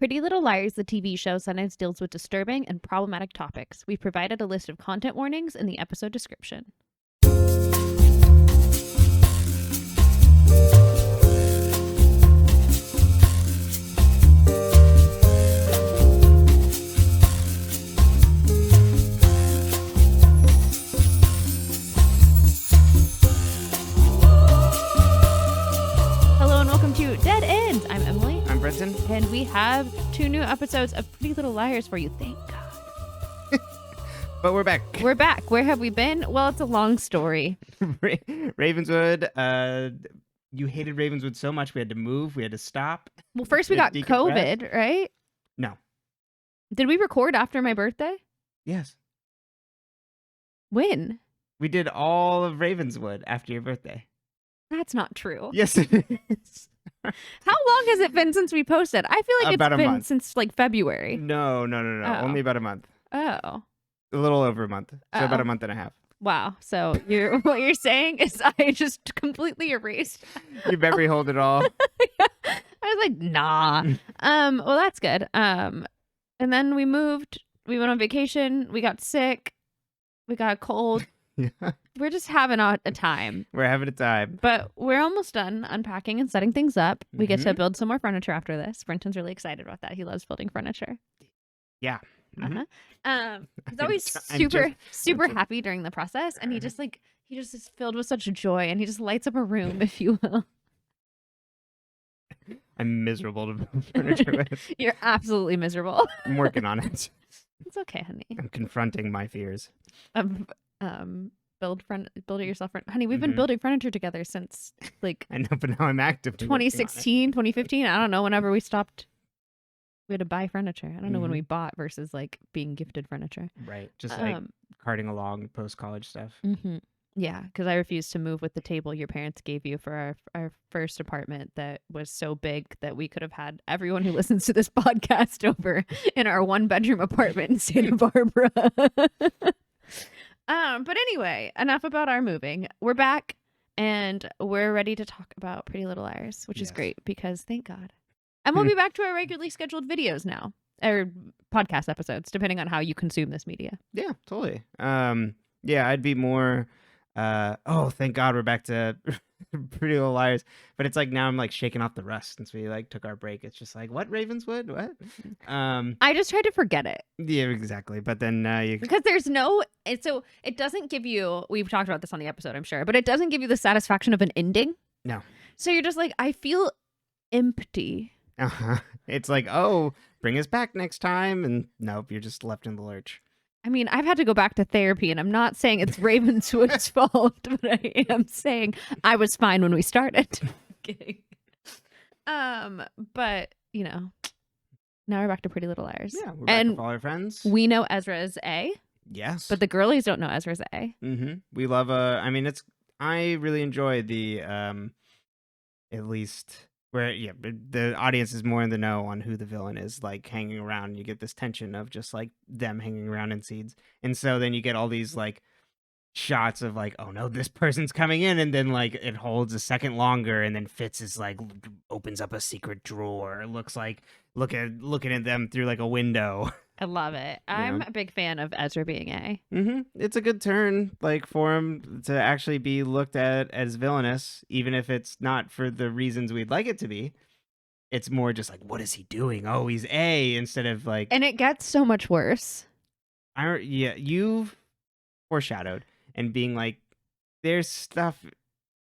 Pretty Little Liars, the TV show, sometimes deals with disturbing and problematic topics. We've provided a list of content warnings in the episode description. Hello and welcome to Dead Ends. I'm Emily. I'm Brenton. And we have 2 new episodes of Pretty Little Liars for you. Thank God. But we're back. We're back. Where have we been? Well, it's a long story. Ravenswood. You hated Ravenswood so much we had to move. We had to stop. Well, first we got COVID, right? No. Did we record after my birthday? Yes. When? We did all of Ravenswood after your birthday. That's not true. Yes, it is. How long has it been since we posted? I feel like About it's a been month. since like February. No. Oh. Only about a month. Oh. A little over a month. So Oh. about a month and a half. Wow. So what you're saying is I just completely erased. Your memory hold it all. I was like, nah. Well, that's good. And then we moved. We went on vacation. We got sick. We got cold. Yeah. We're just having a time. We're having a time. But we're almost done unpacking and setting things up. We get to Mhm. build some more furniture after this. Brenton's really excited about that. He loves building furniture. Yeah. Uh-huh. He's I'm always super happy during the process, and he just is filled with such joy, and he just lights up a room, if you will. I'm miserable to build furniture with. You're absolutely miserable. I'm working on it. It's okay, honey. I'm confronting my fears. Build it yourself. Honey, we've been Mhm. building furniture together since like I know, but now I'm actively working on it. 2016, 2015. I don't know, whenever we stopped. We had to buy furniture. I don't know when we bought versus like being gifted furniture. Right. Just like carting along post-college stuff. Mm-hmm. Yeah, because I refused to move with the table your parents gave you for our first apartment that was so big that we could have had everyone who listens to this podcast over in our 1-bedroom apartment in Santa Barbara. But anyway, enough about our moving. We're back and we're ready to talk about Pretty Little Liars, which is Yes. great because thank God. And we'll be back to our regularly scheduled videos now, or podcast episodes, depending on how you consume this media. Yeah, totally. Yeah, I'd be more thank God we're back to Pretty Little Liars. But it's like now I'm like shaking off the rust since we like took our break. It's just like, what, Ravenswood? What? I just tried to forget it. Yeah, exactly. But then Because it doesn't give you, we've talked about this on the episode, I'm sure, but it doesn't give you the satisfaction of an ending. No. So you're just like, I feel empty. It's like, oh, bring us back next time. And nope, you're just left in the lurch. I mean, I've had to go back to therapy, and I'm not saying it's Ravenswood's fault, but I am saying I was fine when we started. Kidding. But you know, now we're back to Pretty Little Liars. Yeah, we're back with all our friends. We know Ezra is A, Yes. but the girlies don't know Ezra's A. Mm-hmm. We love I really enjoy the at least where the audience is more in the know on who the villain is, like hanging around. You get this tension of just like them hanging around in seeds, and so then you get all these like shots of like, oh no, this person's coming in, and then like it holds a second longer, and then Fitz is like opens up a secret drawer. It looks like looking at them through like a window. I love it. I'm a big fan of Ezra being A. Mm-hmm. It's a good turn, like, for him to actually be looked at as villainous, even if it's not for the reasons we'd like it to be. It's more just like, what is he doing? Oh, he's A, instead of like. And it gets so much worse. You've foreshadowed and being like, there's stuff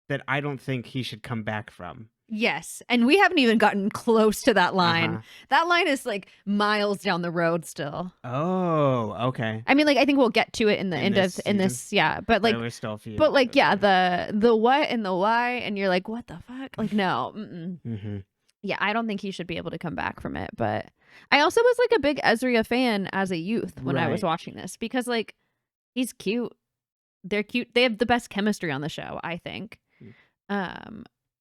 that I don't think he should come back from. Yes, and we haven't even gotten close to that line. That line is like miles down the road still. Oh, okay. I mean, like, I think we'll get to it in the end of in this, yeah. But like, we're still a few. but like, yeah, the what and the why, and you're like, what the fuck? Like, no, Mm-hmm. yeah, I don't think he should be able to come back from it. But I also was like a big Ezra fan as a youth when I was Right. watching this because like, he's cute. They're cute. They have the best chemistry on the show, I think.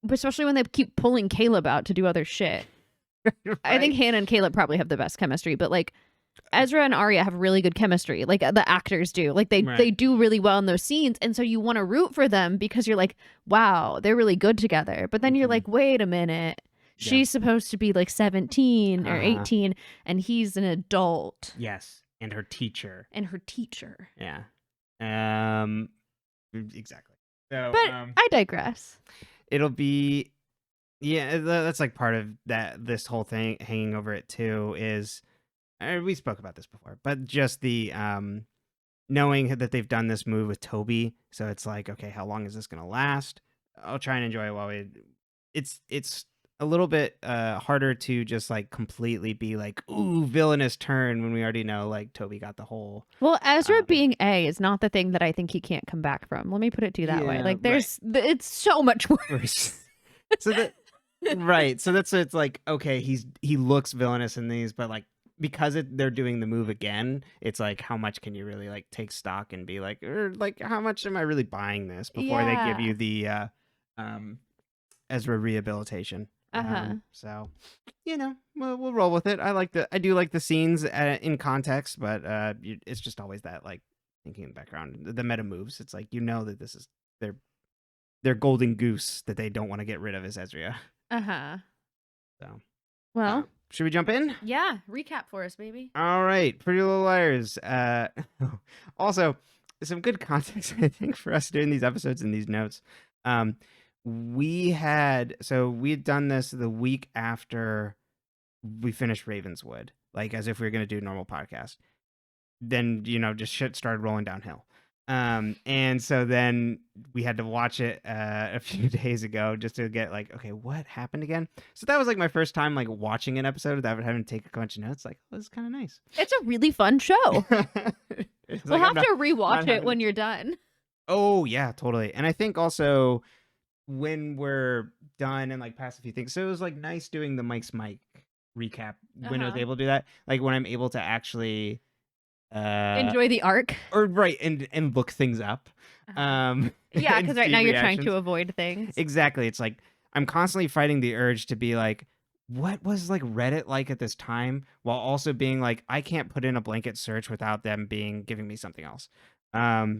But especially when they keep pulling Haleb out to do other shit. Right. I think Hannah and Haleb probably have the best chemistry, but like Ezra and Arya have really good chemistry. Like the actors do. Like they do really well in those scenes. And so you want to root for them because you're like, wow, they're really good together. But then you're like, wait a minute. She's supposed to be like 17 or Uh-huh. 18, and he's an adult. Yes, and her teacher. Yeah. Exactly. So, But I digress. it'll be, yeah, that's like part of this whole thing hanging over it too is, we spoke about this before, but just the knowing that they've done this move with Toby, so it's like, okay, how long is this gonna last? I'll try and enjoy it while it's a little bit harder to just like completely be like, ooh, villainous turn, when we already know like Toby got the whole. Well, Ezra being A is not the thing that I think he can't come back from. Let me put it to you that way. Yeah, Like, it's so much worse. So that right, so it's like, okay, he looks villainous in these, but like, because they're doing the move again, it's like, how much can you really like take stock and be like, or like, how much am I really buying this before they give you the Ezra rehabilitation? So, we'll roll with it. I do like the scenes in context, but it's just always that like thinking in the background, the meta moves. It's like, that this is their golden goose that they don't want to get rid of is Ezra. So, well, should we jump in? Yeah, recap for us, baby. All right, Pretty Little Liars. Also, some good context, I think, for us doing these episodes and these notes. We had done this the week after we finished Ravenswood, like as if we were going to do a normal podcast. Then, just shit started rolling downhill. And so then we had to watch it a few days ago just to get like, okay, what happened again? So that was like my first time like watching an episode without having to take a bunch of notes. Like, oh, this is kind of nice. It's a really fun show. We'll have to rewatch it when you're done. Oh yeah, totally. And I think also when we're done and like past a few things, so it was like nice doing the Mike's Mike recap when I was able to do that. Like when I'm able to actually enjoy the arc, or right, and look things up. Yeah, because right now you're trying to avoid things. Exactly. It's like I'm constantly fighting the urge to be like, what was like Reddit like at this time, while also being like, I can't put in a blanket search without them giving me something else.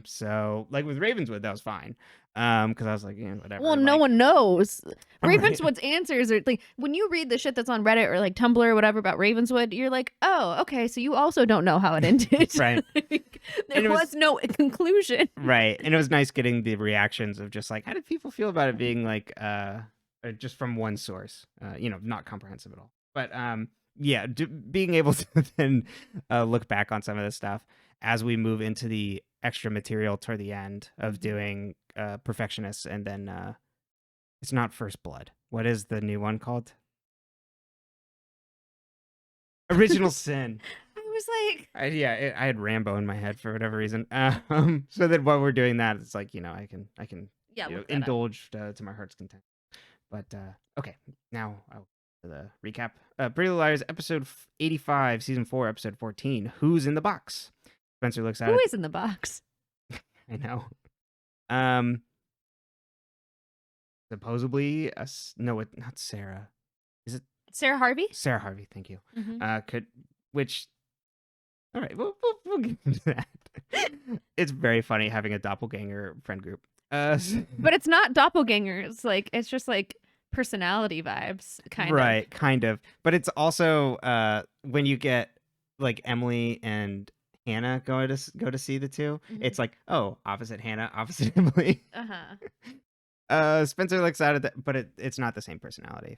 So like with Ravenswood, that was fine. Because I was like, whatever. Well, no one knows. Ravenswood's answers are like, when you read the shit that's on Reddit or like Tumblr or whatever about Ravenswood, you're like, oh, okay, so you also don't know how it ended. Right. There was no conclusion. Right. And it was nice getting the reactions of just like, how did people feel about it being like just from one source, not comprehensive at all. But yeah, being able to then look back on some of this stuff as we move into the extra material toward the end of doing Perfectionists, and then it's not First Blood. What is the new one called? Original Sin. I was like, I had Rambo in my head for whatever reason. So then while we're doing that, it's like, I can indulge to my heart's content. But okay, now I'll the recap. Pretty Little Liars, episode 85, season 4, episode 14. Who's in the box? Spencer looks at it. Who is in the box? I know. Supposedly, not Sarah. Is it Sara Harvey? Sara Harvey, thank you. Mm-hmm. All right, we'll get into that. It's very funny having a doppelganger friend group. But it's not doppelgangers. Like, it's just like personality vibes, kind of. Right, kind of. But it's also when you get like Emily and Hannah go to see the two, it's like, oh, opposite Hannah, opposite Emily. Spencer looks out at that, but it's not the same personality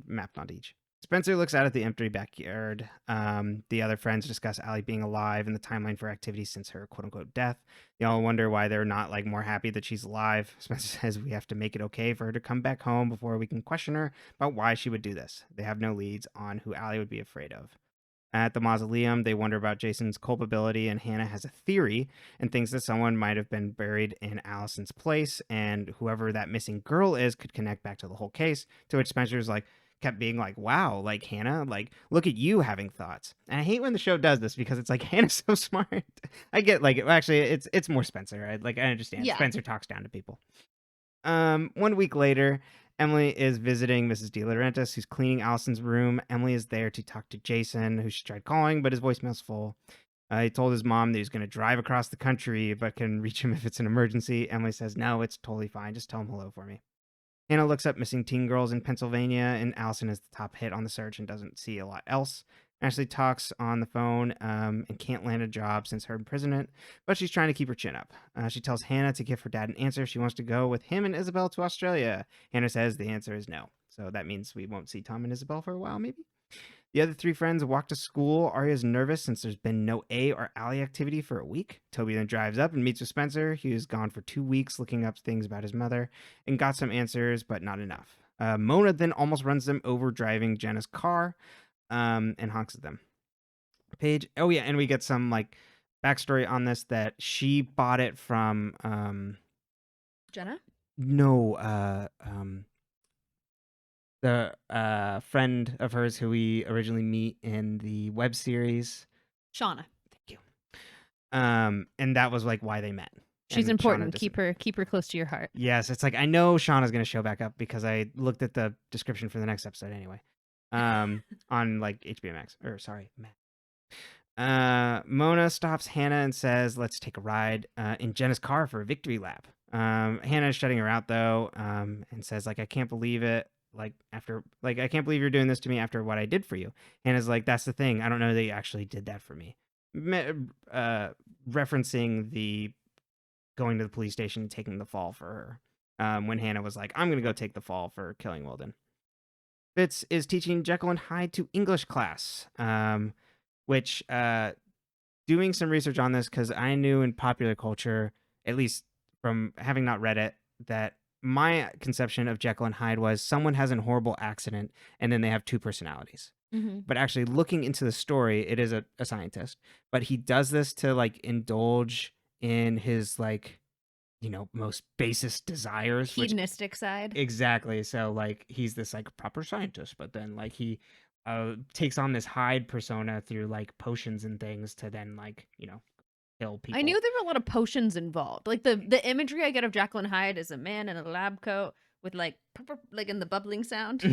mapped onto each. Spencer looks out at the empty backyard. The other friends discuss Allie being alive and the timeline for activities since her quote-unquote death. They all wonder why they're not like more happy that she's alive. Spencer says we have to make it okay for her to come back home before we can question her about why she would do this. They have no leads on who Allie would be afraid of. At the mausoleum, they wonder about Jason's culpability, and Hannah has a theory and thinks that someone might have been buried in Alison's place, and whoever that missing girl is could connect back to the whole case, to which Spencer's like, kept being like, wow, like Hannah, like look at you having thoughts. And I hate when the show does this because it's like, Hannah's so smart. I get like, actually it's more Spencer. I understand. Yeah. Spencer talks down to people. 1 week later, Emily is visiting Mrs. De Laurentiis, who's cleaning Alison's room. Emily is there to talk to Jason, who she tried calling, but his voicemail's full. He told his mom that he's going to drive across the country, but can reach him if it's an emergency. Emily says, no, it's totally fine. Just tell him hello for me. Hannah looks up missing teen girls in Pennsylvania, and Alison is the top hit on the search and doesn't see a lot else. Ashley talks on the phone and can't land a job since her imprisonment, but she's trying to keep her chin up. She tells Hannah to give her dad an answer if she wants to go with him and Isabel to Australia. Hannah says the answer is no. So that means we won't see Tom and Isabel for a while, maybe? The other three friends walk to school. Arya's nervous since there's been no A or Allie activity for a week. Toby then drives up and meets with Spencer. He was gone for 2 weeks looking up things about his mother and got some answers, but not enough. Mona then almost runs them over driving Jenna's car and honks at them. Paige, oh yeah, and we get some like backstory on this that she bought it from Jenna? no the friend of hers who we originally meet in the web series. Shauna. Thank you. And that was like why they met. She's And important. Shauna Keep her close to your heart. Yes, it's like I know Shauna's gonna show back up because I looked at the description for the next episode anyway. On like HBO Max or sorry, Max. Mona stops Hannah and says, "Let's take a ride in Jenna's car for a victory lap." Hannah's shutting her out though, and says, "Like I can't believe it. I can't believe you're doing this to me after what I did for you." Hannah's like, "That's the thing. I don't know that you actually did that for me." Referencing the going to the police station and taking the fall for her. When Hannah was like, "I'm gonna go take the fall for killing Wilden." Fitz is teaching Jekyll and Hyde to English class, which doing some research on this because I knew in popular culture, at least from having not read it, that my conception of Jekyll and Hyde was someone has a horrible accident and then they have two personalities. Mm-hmm. But actually looking into the story, it is a scientist, but he does this to like indulge in his like, most basest desires. Hedonistic side. Exactly. So like he's this like proper scientist, but then like he takes on this Hyde persona through like potions and things to then like, kill people. I knew there were a lot of potions involved. Like the imagery I get of Jekyll and Hyde is a man in a lab coat with like in the bubbling sound.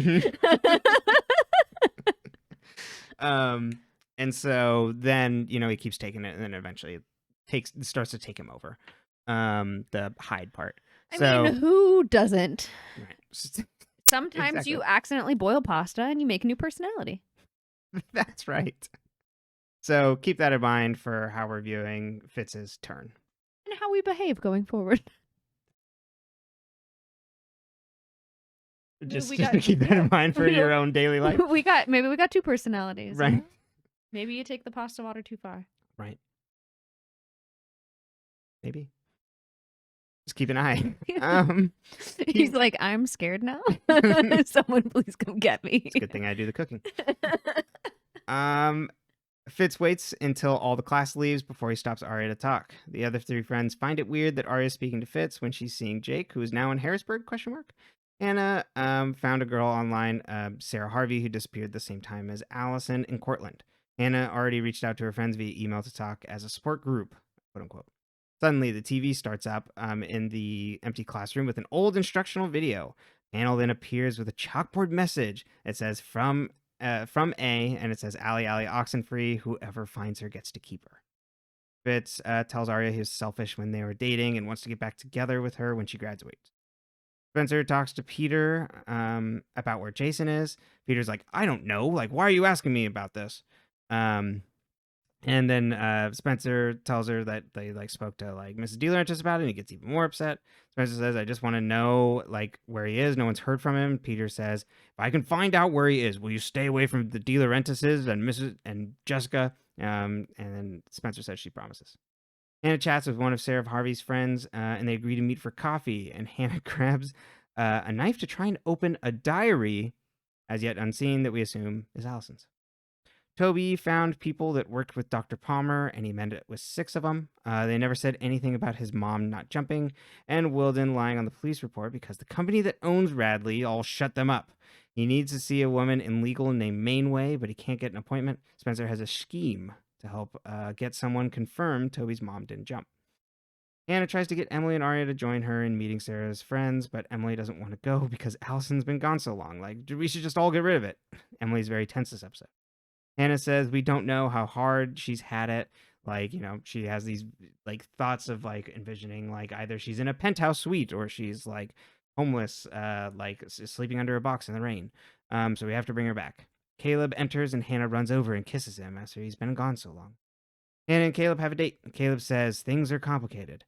And so then, he keeps taking it and then eventually starts to take him over. The Hyde part. I mean, who doesn't? Right. Sometimes Exactly. you accidentally boil pasta and you make a new personality. That's right. So keep that in mind for how we're viewing Fitz's turn. And how we behave going forward. Just keep that in mind for your own daily life. Maybe we got two personalities. Right. Maybe you take the pasta water too far. Right. Maybe. Just keep an eye. He's like, I'm scared now. Someone please come get me. It's a good thing I do the cooking. Fitz waits until all the class leaves before he stops Arya to talk. The other three friends find it weird that Arya is speaking to Fitz when she's seeing Jake, who is now in Harrisburg, ? Hannah found a girl online, Sara Harvey, who disappeared the same time as Alison in Cortland. Hannah already reached out to her friends via email to talk as a support group, quote unquote. Suddenly, the TV starts up in the empty classroom with an old instructional video. Panel then appears with a chalkboard message. It says from A, and it says Allie, Oxenfree, whoever finds her gets to keep her. Fitz tells Arya he was selfish when they were dating and wants to get back together with her when she graduates. Spencer talks to Peter about where Jason is. Peter's like, I don't know. Like, why are you asking me about this? And then Spencer tells her that they like spoke to like Mrs. DeLaurentis about it, and he gets even more upset. Spencer says, I just want to know like where he is. No one's heard from him. Peter says, if I can find out where he is, will you stay away from the DeLaurentises and Mrs. and Jessica? And then Spencer says she promises. Hannah chats with one of Sara Harvey's friends, and they agree to meet for coffee. And Hannah grabs a knife to try and open a diary, as yet unseen, that we assume is Alison's. Toby found people that worked with Dr. Palmer, and he met it with 6 of them. They never said anything about his mom not jumping, and Wilden lying on the police report because the company that owns Radley all shut them up. He needs to see a woman in legal named Mainway, but he can't get an appointment. Spencer has a scheme to help get someone confirmed Toby's mom didn't jump. Hannah tries to get Emily and Arya to join her in meeting Sarah's friends, but Emily doesn't want to go because Alison's been gone so long. Like, we should just all get rid of it. Emily's very tense this episode. Hannah says we don't know how hard she's had it. Like, she has these like thoughts of like envisioning like either she's in a penthouse suite or she's like homeless, sleeping under a box in the rain. So we have to bring her back. Haleb enters and Hannah runs over and kisses him after he's been gone so long. Hannah and Haleb have a date. Haleb says things are complicated.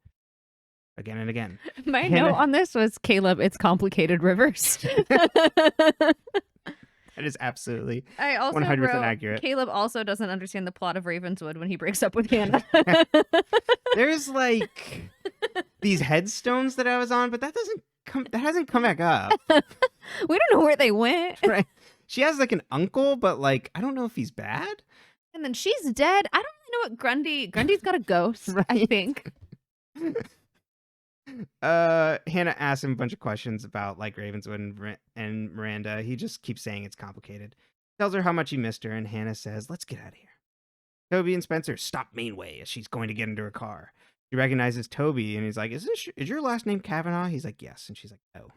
Again and again. My Hannah- note on this was, Caleb, it's complicated reverse. That is absolutely I also 100% wrote, accurate. Caleb also doesn't understand the plot of Ravenswood when he breaks up with Hannah. There's like these headstones that I was on, but that hasn't come back up. We don't know where they went. Right. She has like an uncle, but like I don't know if he's bad. And then she's dead. I don't really know what Grundy's got a ghost, Right. I think. Hannah asks him a bunch of questions about like Ravenswood and Miranda. He just keeps saying it's complicated. Tells her how much he missed her, and Hannah says, "Let's get out of here." Toby and Spencer stop Mainway as she's going to get into her car. She recognizes Toby, and he's like, "Is your last name Kavanaugh?" He's like, "Yes," and she's like, "No."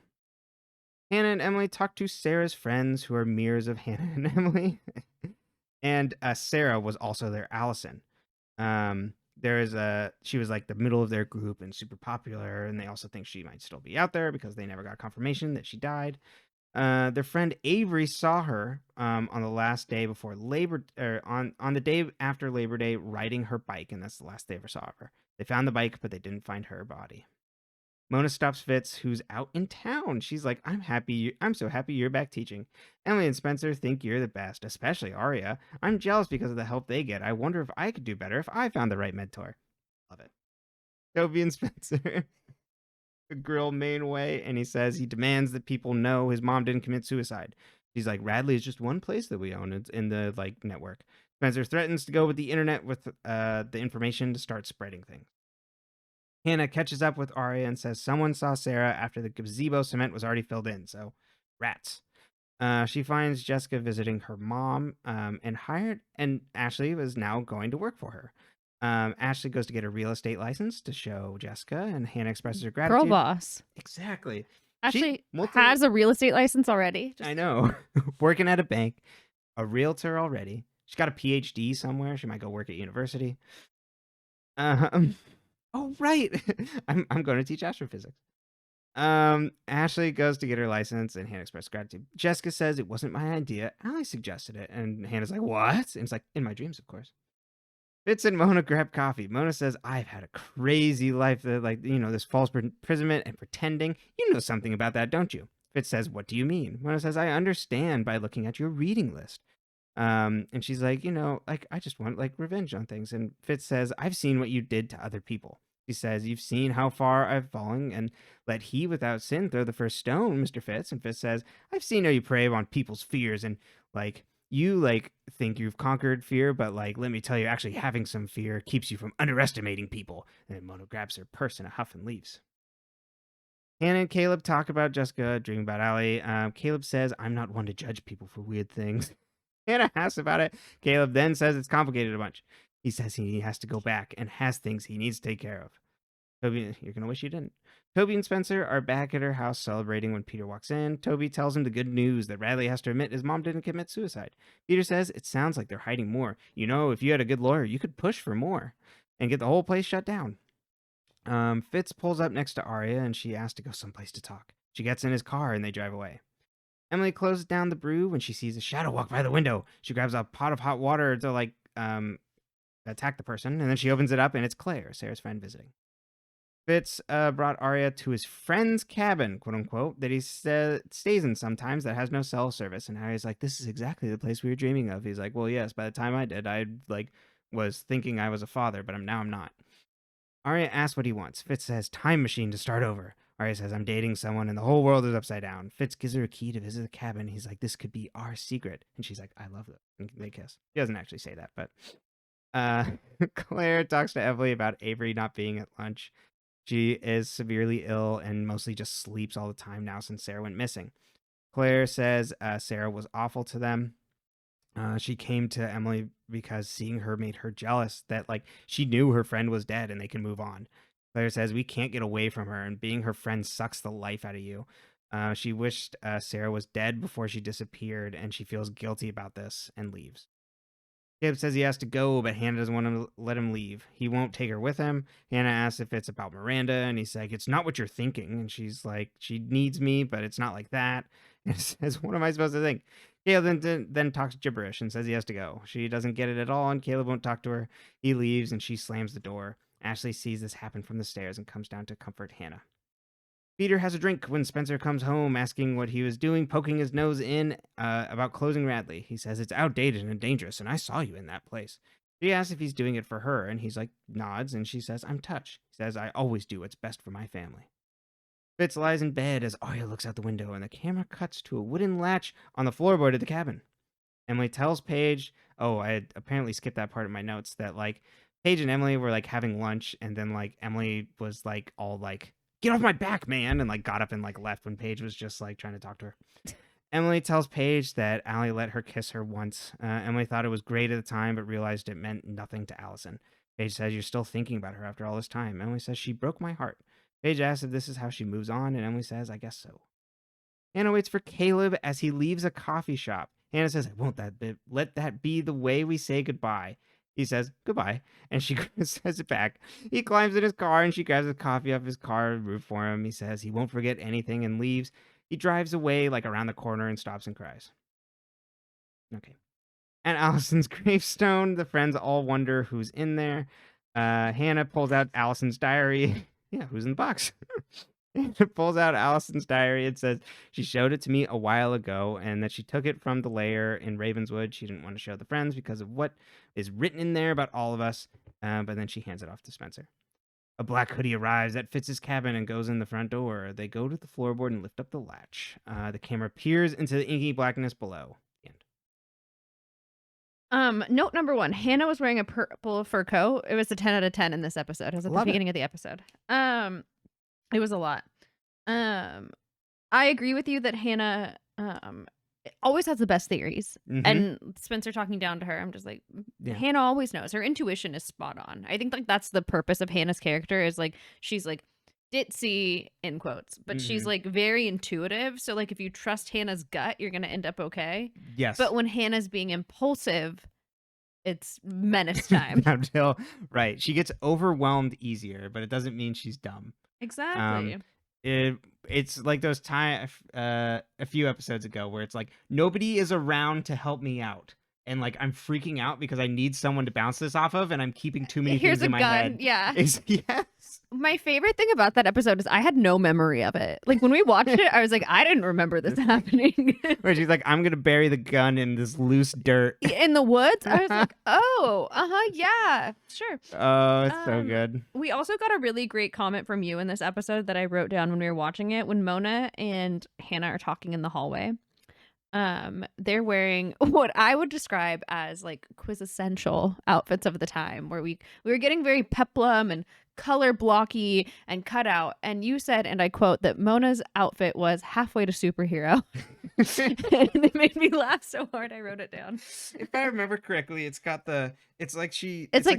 Hannah and Emily talk to Sarah's friends, who are mirrors of Hannah and Emily, and Sara was also their Alison. She was like the middle of their group and super popular, and they also think she might still be out there because they never got confirmation that she died. Their friend Avery saw her on the last day before on the day after Labor Day riding her bike, and that's the last they ever saw of her. They found the bike, but they didn't find her body. Mona stops Fitz, who's out in town. She's like, I'm so happy you're back teaching. Emily and Spencer think you're the best, especially Arya. I'm jealous because of the help they get. I wonder if I could do better if I found the right mentor. Love it. Toby and Spencer grill Mainway, and he says he demands that people know his mom didn't commit suicide. He's like, Radley is just one place that we own. It's in the network. Spencer threatens to go with the internet with the information to start spreading things. Hannah catches up with Arya and says someone saw Sara after the gazebo cement was already filled in, so rats. She finds Jessica visiting her mom and Ashley was now going to work for her. Ashley goes to get a real estate license to show Jessica, and Hannah expresses her gratitude. Girl boss. Exactly. Ashley has a real estate license already. I know. Working at a bank, a realtor already. She's got a PhD somewhere. She might go work at university. Oh, right. I'm going to teach astrophysics. Ashley goes to get her license, and Hannah expresses gratitude. Jessica says it wasn't my idea. Allie suggested it. And Hannah's like, what? And it's like, in my dreams, of course. Fitz and Mona grab coffee. Mona says, I've had a crazy life, this false imprisonment and pretending. You know something about that, don't you? Fitz says, what do you mean? Mona says, I understand by looking at your reading list. And she's like, I just want revenge on things. And Fitz says, I've seen what you did to other people. She says, you've seen how far I've fallen, and let he without sin throw the first stone, Mr. Fitz. And Fitz says, I've seen how you prey on people's fears, and you think you've conquered fear, but let me tell you, actually having some fear keeps you from underestimating people. And Mona grabs her purse in a huff and leaves. Hannah and Caleb talk about Jessica, dreaming about Allie. Caleb says, I'm not one to judge people for weird things. Hannah asks about it. Caleb then says it's complicated a bunch. He says he has to go back and has things he needs to take care of. Toby, you're going to wish you didn't. Toby and Spencer are back at her house celebrating when Peter walks in. Toby tells him the good news that Radley has to admit his mom didn't commit suicide. Peter says it sounds like they're hiding more. If you had a good lawyer, you could push for more and get the whole place shut down. Fitz pulls up next to Arya, and she asks to go someplace to talk. She gets in his car, and they drive away. Emily closes down the brew when she sees a shadow walk by the window. She grabs a pot of hot water to attack the person, and then she opens it up, and it's Claire, Sarah's friend, visiting. Fitz brought Arya to his friend's cabin, quote unquote, that he stays in sometimes that has no cell service. And Arya's like, this is exactly the place we were dreaming of. He's like, well, yes, by the time I did, I was thinking I was a father, but I'm not. Arya asks what he wants. Fitz says, time machine to start over. Arya says, I'm dating someone and the whole world is upside down. Fitz gives her a key to visit the cabin. He's like, this could be our secret. And she's like, I love it. And they kiss. He doesn't actually say that, but Claire talks to Emily about Avery not being at lunch. She is severely ill and mostly just sleeps all the time now since Sara went missing. Claire says Sara was awful to them. She came to Emily because seeing her made her jealous that she knew her friend was dead and they can move on. Claire says we can't get away from her, and being her friend sucks the life out of you. She wished Sara was dead before she disappeared, and she feels guilty about this and leaves. Caleb says he has to go, but Hannah doesn't want to let him leave. He won't take her with him. Hannah asks if it's about Miranda, and he's like, it's not what you're thinking. And she's like, she needs me, but it's not like that. And says, what am I supposed to think? Caleb then talks gibberish and says he has to go. She doesn't get it at all, and Caleb won't talk to her. He leaves, and she slams the door. Ashley sees this happen from the stairs and comes down to comfort Hannah. Peter has a drink when Spencer comes home, asking what he was doing, poking his nose in about closing Radley. He says it's outdated and dangerous, and I saw you in that place. She asks if he's doing it for her, and he's like, nods, and she says, I'm touched. He says, I always do what's best for my family. Fitz lies in bed as Arya looks out the window, and the camera cuts to a wooden latch on the floorboard of the cabin. Emily tells Paige, I had apparently skipped that part of my notes, that, like, Paige and Emily were, like, having lunch, and then, like, Emily was, like, all, like, get off my back, man, and, like, got up and, like, left when Paige was just, like, trying to talk to her. Emily tells Paige that Allie let her kiss her once. Emily thought it was great at the time, but realized it meant nothing to Alison. Paige says, you're still thinking about her after all this time. Emily says, she broke my heart. Paige asks if this is how she moves on, and Emily says, I guess so. Hannah waits for Caleb as he leaves a coffee shop. Hannah says, let that be the way we say goodbye. He says, goodbye, and she says it back. He climbs in his car, and she grabs a coffee off his car roof for him. He says he won't forget anything and leaves. He drives away, like, around the corner and stops and cries. Okay. At Alison's gravestone, the friends all wonder who's in there. Hannah pulls out Alison's diary. Yeah, who's in the box? Hannah pulls out Alison's diary and says she showed it to me a while ago and that she took it from the lair in Ravenswood. She didn't want to show the friends because of what is written in there about all of us, but then she hands it off to Spencer. A black hoodie arrives at Fitz's cabin and goes in the front door. They go to the floorboard and lift up the latch. The camera peers into the inky blackness below. The end. Note number 1, Hannah was wearing a purple fur coat. It was a 10 out of 10 in this episode. It was at the beginning of the episode. It was a lot. I agree with you that Hannah always has the best theories. Mm-hmm. And Spencer talking down to her, I'm just like, Hannah always knows. Her intuition is spot on. I think, like, that's the purpose of Hannah's character, is, like, she's, like, ditzy in quotes, but she's, like, very intuitive. So, like, if you trust Hannah's gut, you're gonna end up okay. Yes. But when Hannah's being impulsive, it's menace time. Right. She gets overwhelmed easier, but it doesn't mean she's dumb. Exactly. It's like those a few episodes ago where it's like, nobody is around to help me out. And, like, I'm freaking out because I need someone to bounce this off of, and I'm keeping too many things in my head. Yeah. Yes. My favorite thing about that episode is I had no memory of it. Like, when we watched it, I was like, I didn't remember this happening. Where she's like, I'm going to bury the gun in this loose dirt. In the woods? I was like, oh, yeah, sure. Oh, it's so good. We also got a really great comment from you in this episode that I wrote down when we were watching it. When Mona and Hannah are talking in the hallway. They're wearing what I would describe as, like, quintessential outfits of the time, where we were getting very peplum and color blocky and cut out. And you said, and I quote, that Mona's outfit was halfway to superhero. And it made me laugh so hard I wrote it down. If I remember correctly, it's like like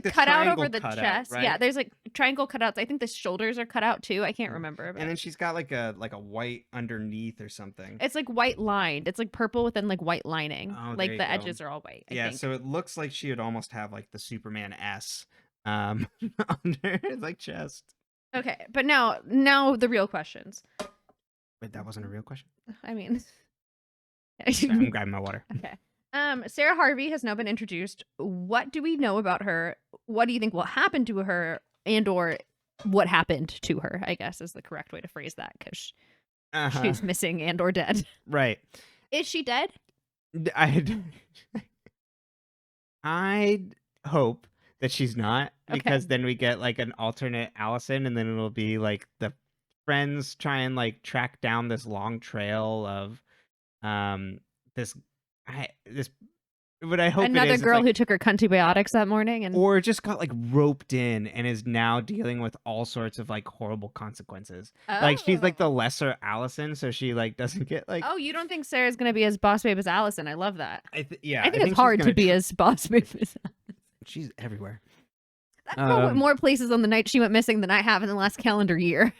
cut out over the cutout, chest. right? Yeah, there's, like, triangle cutouts. I think the shoulders are cut out too. I can't remember. But... And then she's got like a white underneath or something. It's like white lined. It's like purple with then, like, white lining. Oh, like the edges are all white. I think. So it looks like she would almost have, like, the Superman S under his, like, chest. Okay, but now the real questions. Wait, that wasn't a real question? I mean, Sorry, I'm grabbing my water. Okay. Sara Harvey has now been introduced. What do we know about her? What do you think will happen to her, and or what happened to her, I guess, is the correct way to phrase that, because she's missing and or dead. Right. Is she dead? I'd hope that she's not, because then we get, like, an alternate Alison, and then it'll be, like, the friends try and, like, track down this long trail of what I hope another it is, girl like, who took her antibiotics that morning, and or just got, like, roped in and is now dealing with all sorts of, like, horrible consequences. Like, she's, like, the lesser Alison, so she, like, doesn't get, like... Oh, you don't think Sarah's gonna be as boss babe as Alison? I love that. I think it's hard to be as boss babe as Alison. She's everywhere. That girl went more places on the night she went missing than I have in the last calendar year.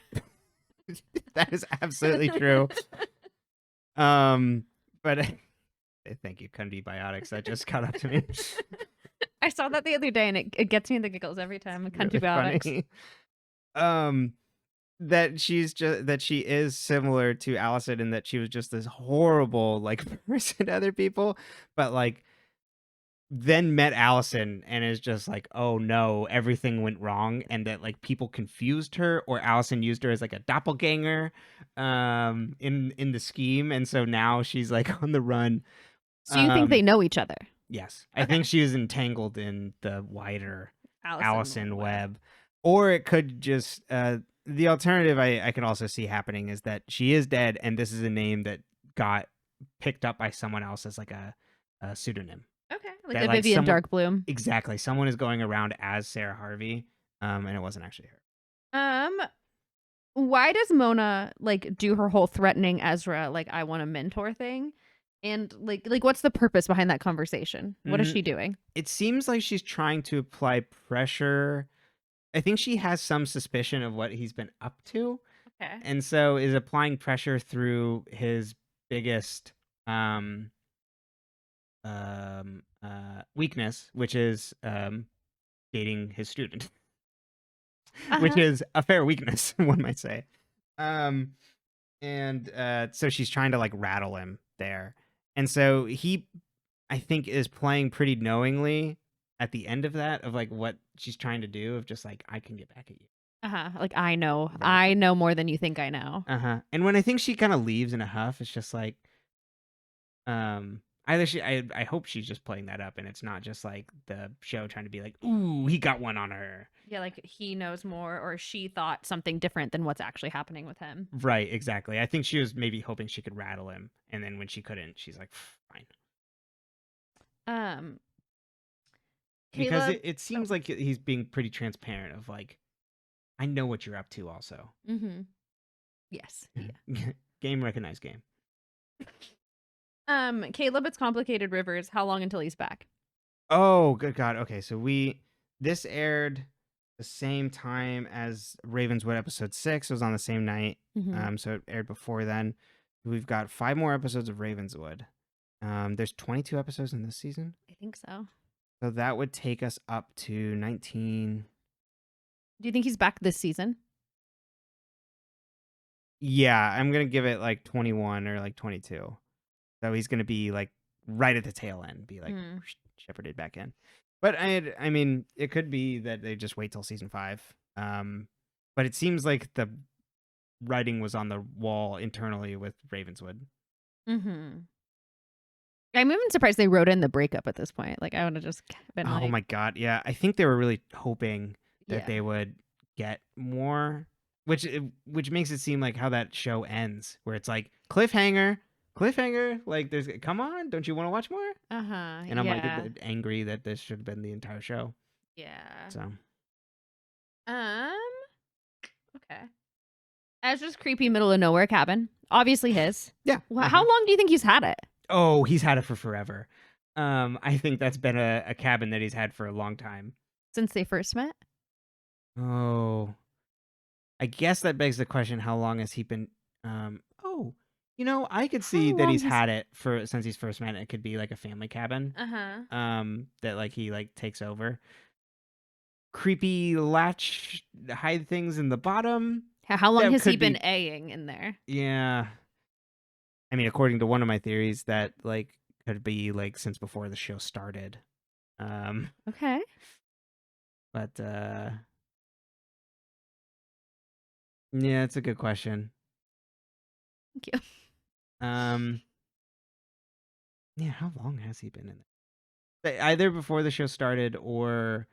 That is absolutely true. But thank you, antibiotics. That just caught up to me. I saw that the other day, and it gets me in the giggles every time. Country Really biotics. funny. Um, that she is similar to Alison in that she was just this horrible like person to other people, but like then met Alison and is just like, oh no, everything went wrong, and that like people confused her, or Alison used her as like a doppelganger, in the scheme, and so now she's like on the run. So you think they know each other? Yes, I Okay. think she is entangled in the wider Alison Webb. web, or it could just the alternative I can also see happening is that she is dead, and this is a name that got picked up by someone else as like a pseudonym. Okay, like That the like Vivian someone Darkbloom. exactly someone is going around as Sara Harvey, and it wasn't actually her. Why does Mona like do her whole threatening Ezra like I want a mentor thing? And like what's the purpose behind that conversation? What is Mhm. she doing? It seems like she's trying to apply pressure. I think she has some suspicion of what he's been up to, Okay. and so is applying pressure through his biggest um weakness, which is dating his student, which Uh-huh. is a fair weakness, one might say. Um and so she's trying to like rattle him there. And so he, I think, is playing pretty knowingly at the end of that, of like what she's trying to do, of just like, I can get back at you. Uh-huh. Like I know. Right. I know more than you think I know. And when I think she kind of leaves in a huff, it's just like, either I hope she's just playing that up and it's not just like the show trying to be like, ooh, he got one on her. Yeah, like he knows more or she thought something different than what's actually happening with him. Right, exactly. I think she was maybe hoping she could rattle him, and then when she couldn't, she's like, fine. Um Because Caleb. it seems like he's being pretty transparent of like, I know what you're up to also. Mm-hmm. Yes. Yeah. Game recognized game. Caleb, it's complicated rivers. How long until he's back? Oh, good God. Okay, so this aired the same time as Ravenswood episode 6. It was on the same night. Mm-hmm. So it aired before then. We've got 5 more episodes of Ravenswood. There's 22 episodes in this season. I think so. So that would take us up to 19. Do you think he's back this season? Yeah, I'm going to give it like 21 or like 22. So he's going to be like right at the tail end, be like shepherded back in. But I mean, it could be that they just wait till season 5. But it seems like the writing was on the wall internally with Ravenswood. Mm-hmm. I'm even surprised they wrote in the breakup at this point. Like I would have just been Oh like, my God. Yeah. I think they were really hoping that yeah. they would get more, which makes it seem like how that show ends, where it's like cliffhanger, like there's, come on, don't you want to watch more? Uh-huh. And I'm Yeah. like angry that this should have been the entire show. Yeah. So Okay. Ezra's creepy middle of nowhere cabin. Obviously his. yeah. Well, how long do you think he's had it? Oh, he's had it for forever. I think that's been a cabin that he's had for a long time. Since they first met? Oh, I guess that begs the question: how long has he been? I could see that he's had it since he's first met. It could be like a family cabin. That like he like takes over. Creepy latch hide things in the bottom. How long That has he could been be- A-ing in there? Yeah. I mean, according to one of my theories, that like could be like since before the show started. Okay. But yeah, it's a good question. Thank you. Yeah, how long has he been in it? Either before the show started or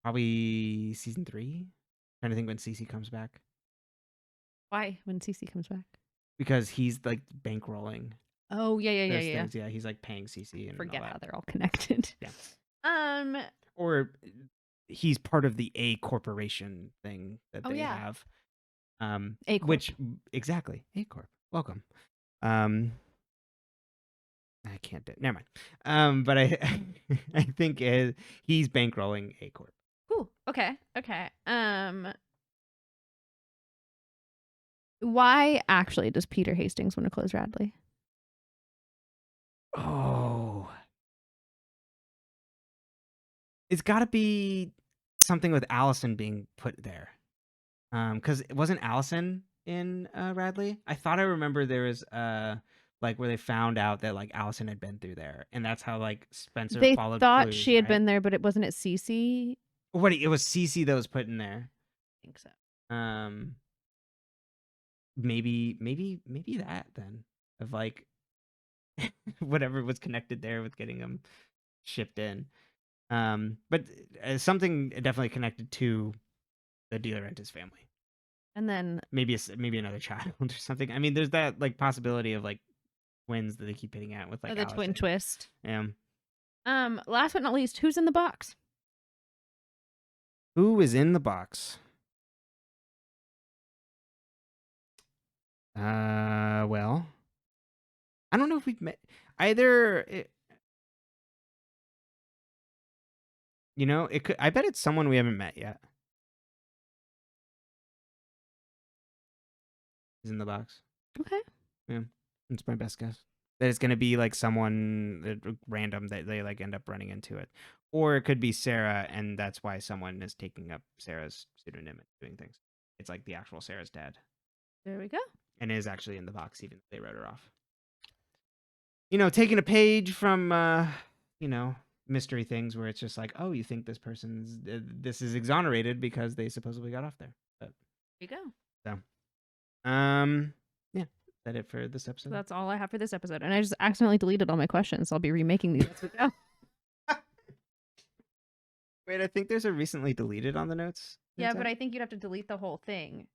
probably season 3. Trying to think when Cece comes back. Why? When Cece comes back? Because he's like bankrolling Oh, yeah. those things. Yeah, he's like paying Cece and Forget all how that. they're all connected. Yeah. Or he's part of the A corporation thing that they have. A Corp. Which exactly, A Corp. Welcome. I can't do it. Never mind. But I think he's bankrolling A Corp. Cool. Okay. Why actually does Peter Hastings want to close Radley? Oh, It's got to be something with Alison being put there. Because it wasn't Alison in Radley. I thought I remember there was like where they found out that like Alison had been through there, and that's how like Spencer They followed thought clues, she had right? been there, but it wasn't at Cece. What, it was Cece that was put in there. I think so. Maybe that then, of like whatever was connected there with getting them shipped in. But something definitely connected to the dealer and his family. And then Maybe another child or something. I mean, there's that like possibility of like twins that they keep hitting at with like the twin Alison. twist. Yeah. Last but not least, who's in the box? Who is in the box? Well, I don't know if we've met either. You know, it could. I bet it's someone we haven't met yet. Is in the box. Okay. Yeah, that's my best guess. That it's gonna be like someone random that they like end up running into it, or it could be Sara, and that's why someone is taking up Sarah's pseudonym and doing things. It's like the actual Sarah's dad. There we go. And is actually in the box, even though they wrote her off. You know, taking a page from mystery things where it's just like, oh, you think this this is exonerated because they supposedly got off there. But There you go. so, yeah, is that it for this episode? So that's all I have for this episode, and I just accidentally deleted all my questions. So I'll be remaking these as we go. Wait, I think there's a recently deleted on the notes. Yeah, but I think you'd have to delete the whole thing,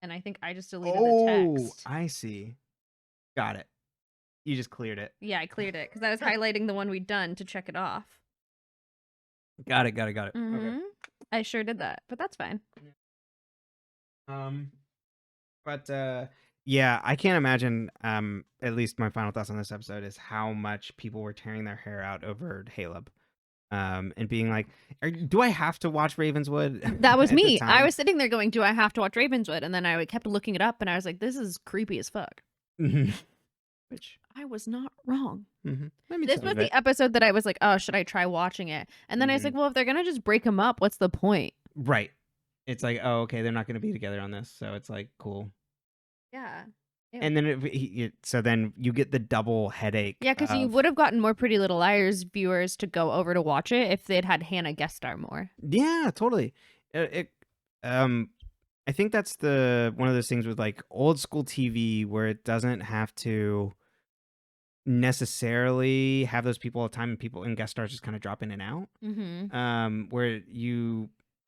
and I think I just deleted the Oh, text. I see. Got it. You just cleared it. Yeah, I cleared it because I was highlighting the one we'd done to check it off. Got it. Okay. Mm-hmm. I sure did that, but that's fine. But yeah, I can't imagine. At least my final thoughts on this episode is how much people were tearing their hair out over Haleb, and being like, "Do I have to watch Ravenswood?" That was at the me. I time? was sitting there going, "Do I have to watch Ravenswood?" And then I kept looking it up, and I was like, "This is creepy as fuck." Which I was not wrong. This was the episode that I was like, "Oh, should I try watching it?" And then I was like, "Well, if they're gonna just break them up, what's the point?" Right. It's like, oh, okay, they're not going to be together on this, so it's like cool. Yeah. And then so then you get the double headache. Yeah, because you would have gotten more Pretty Little Liars viewers to go over to watch it if they'd had Hannah guest star more. Yeah, totally. I think that's one of those things with like old school TV where it doesn't have to necessarily have those people all the time, and people and guest stars just kind of drop in and out. Where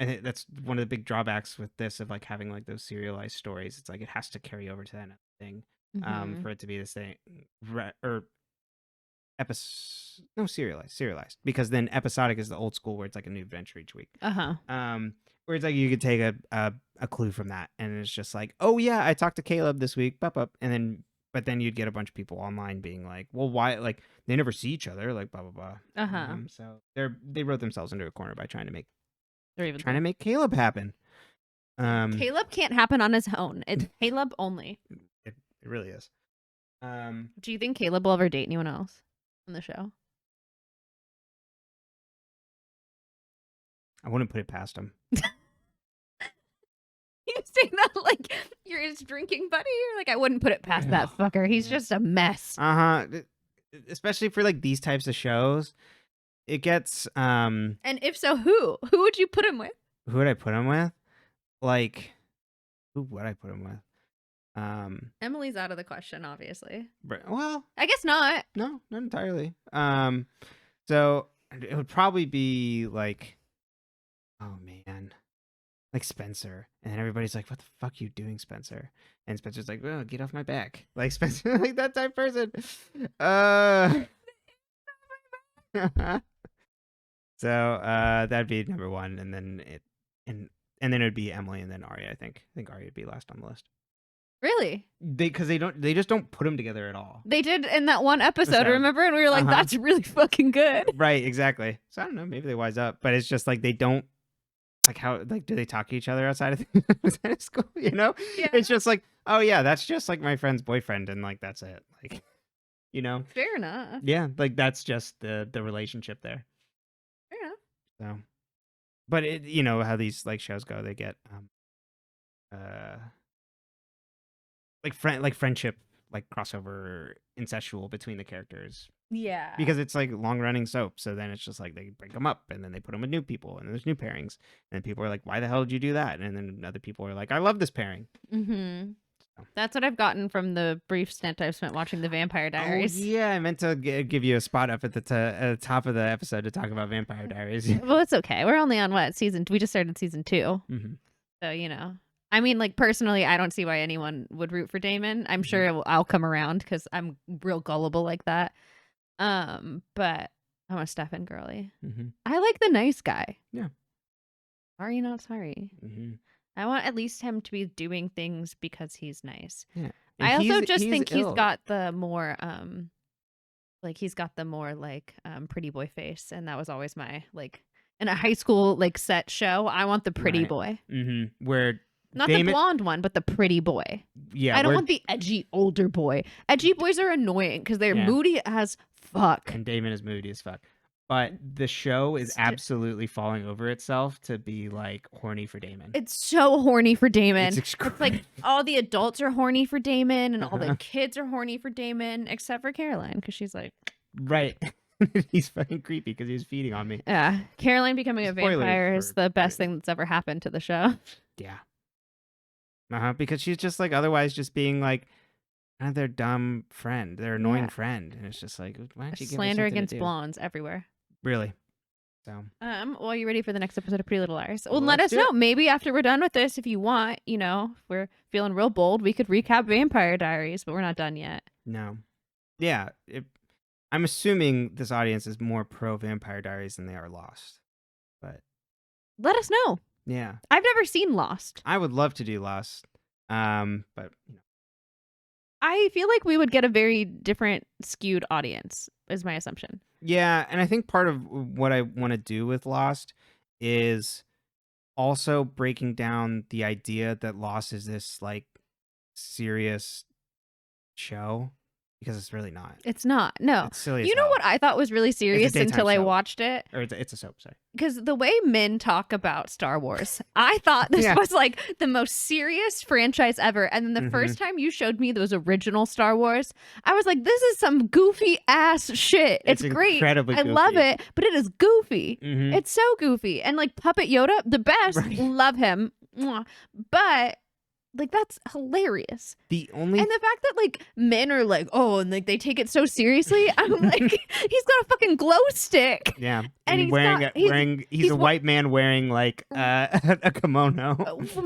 I think that's one of the big drawbacks with this of like having like those serialized stories. It's like it has to carry over to that thing for it to be this thing, or serialized, because then episodic is the old school where it's like a new adventure each week. Where it's like you could take a clue from that, and it's just like, oh yeah, I talked to Caleb this week, and then but then you'd get a bunch of people online being like, well, why, like they never see each other, like blah blah blah. So they wrote themselves into a corner by trying to make Caleb happen. Caleb can't happen on his own. It's Haleb only. It really is. Do you think Caleb will ever date anyone else on the show? I wouldn't put it past him. You say that like you're his drinking buddy? You're like, I wouldn't put it past that fucker. He's just a mess. Especially for like these types of shows. It gets And if so, who would you put him with? Who would I put him with? Like, who would I put him with? Emily's out of the question, obviously. Well, I guess not. No, not entirely. So it would probably be like, oh man, like Spencer, and then everybody's like, "What the fuck are you doing, Spencer?" And Spencer's like, "Oh, get off my back!" Like Spencer, like that type person. So that'd be number one, and then then it would be Emily, and then Arya. I think Arya would be last on the list. Really? They just don't put them together at all. They did in that one episode, remember? And we were like, that's really fucking good. Right, exactly. So I don't know, maybe they wise up, but it's just like they don't, like how, like, do they talk to each other outside of school, you know? Yeah. It's just like, oh yeah, that's just like my friend's boyfriend, and like that's it. Like, you know? Fair enough. Yeah, like that's just the relationship there. Fair enough. So, but it, you know how these like shows go, they get like friendship, like crossover incestual between the characters Yeah. because it's like long running soap. So then it's just like they break them up and then they put them with new people and then there's new pairings and people are like, why the hell did you do that? And then other people are like, I love this pairing. Mm-hmm. That's what I've gotten from the brief stint I've spent watching the Vampire Diaries. Oh, yeah, I meant to give you a spot up at the top of the episode to talk about Vampire Diaries. Well, it's okay. We're only on what season? We just started season 2, Mm-hmm. so you know. I mean, like personally, I don't see why anyone would root for Damon. I'm sure I'll come around because I'm real gullible like that. But I'm a Stefan girly. Mm-hmm. I like the nice guy. Yeah. Sorry, not sorry. Mm-hmm. I want at least him to be doing things because he's nice. Yeah. I also just he's think ill. he's got the more pretty boy face, and that was always my like in a high school like set show. I want the pretty Right. boy. Mm-hmm. Where Not Damon, the blonde one, but the pretty boy. yeah, I don't where- want the edgy older boy. Edgy boys are annoying because they're Yeah. moody as fuck. and Damon is moody as fuck. But the show is absolutely falling over itself to be like horny for Damon. It's so horny for Damon. It's It's like all the adults are horny for Damon and all the Uh-huh. kids are horny for Damon except for Caroline because she's like, right. He's fucking creepy because he was feeding on me. yeah. Caroline becoming a Spoilers vampire is for the best Brenton. thing that's ever happened to the show. Yeah. Because she's just like otherwise just being like their dumb friend, their annoying Yeah. friend, and it's just like why don't you give her Slander something to against do? blondes everywhere. Really. So Well, you ready for the next episode of Pretty Little Liars? Well, Well, let us let's do know. Maybe after we're done with this, if you want, you know, if we're feeling real bold, we could recap Vampire Diaries, but we're not done yet. no, yeah. I'm assuming this audience is more pro Vampire Diaries than they are Lost, but Let us know. yeah, I've never seen Lost. I would love to do Lost, but you know, I feel like we would get a very different skewed audience, is my assumption. yeah, and I think part of what I want to do with Lost is also breaking down the idea that Lost is this like serious show because it's really not. It's not. No. It's silly. You as know hell. what I thought was really serious daytime until I show. watched it? Or it's a soap. Sorry. Because the way men talk about Star Wars, I thought this Yeah. was like the most serious franchise ever. And then the Mhm. first time you showed me those original Star Wars, I was like, this is some goofy ass shit. It's great. incredibly I love goofy. it, but it is goofy. Mhm. It's so goofy. And like Puppet Yoda, the best. Right. Love him. Mwah. But like that's hilarious. The only And the fact that like men are like, oh, and like they take it so seriously, I'm like, he's got a fucking glow stick. yeah, and he's wearing got- he's he's a wa- white man wearing like a kimono.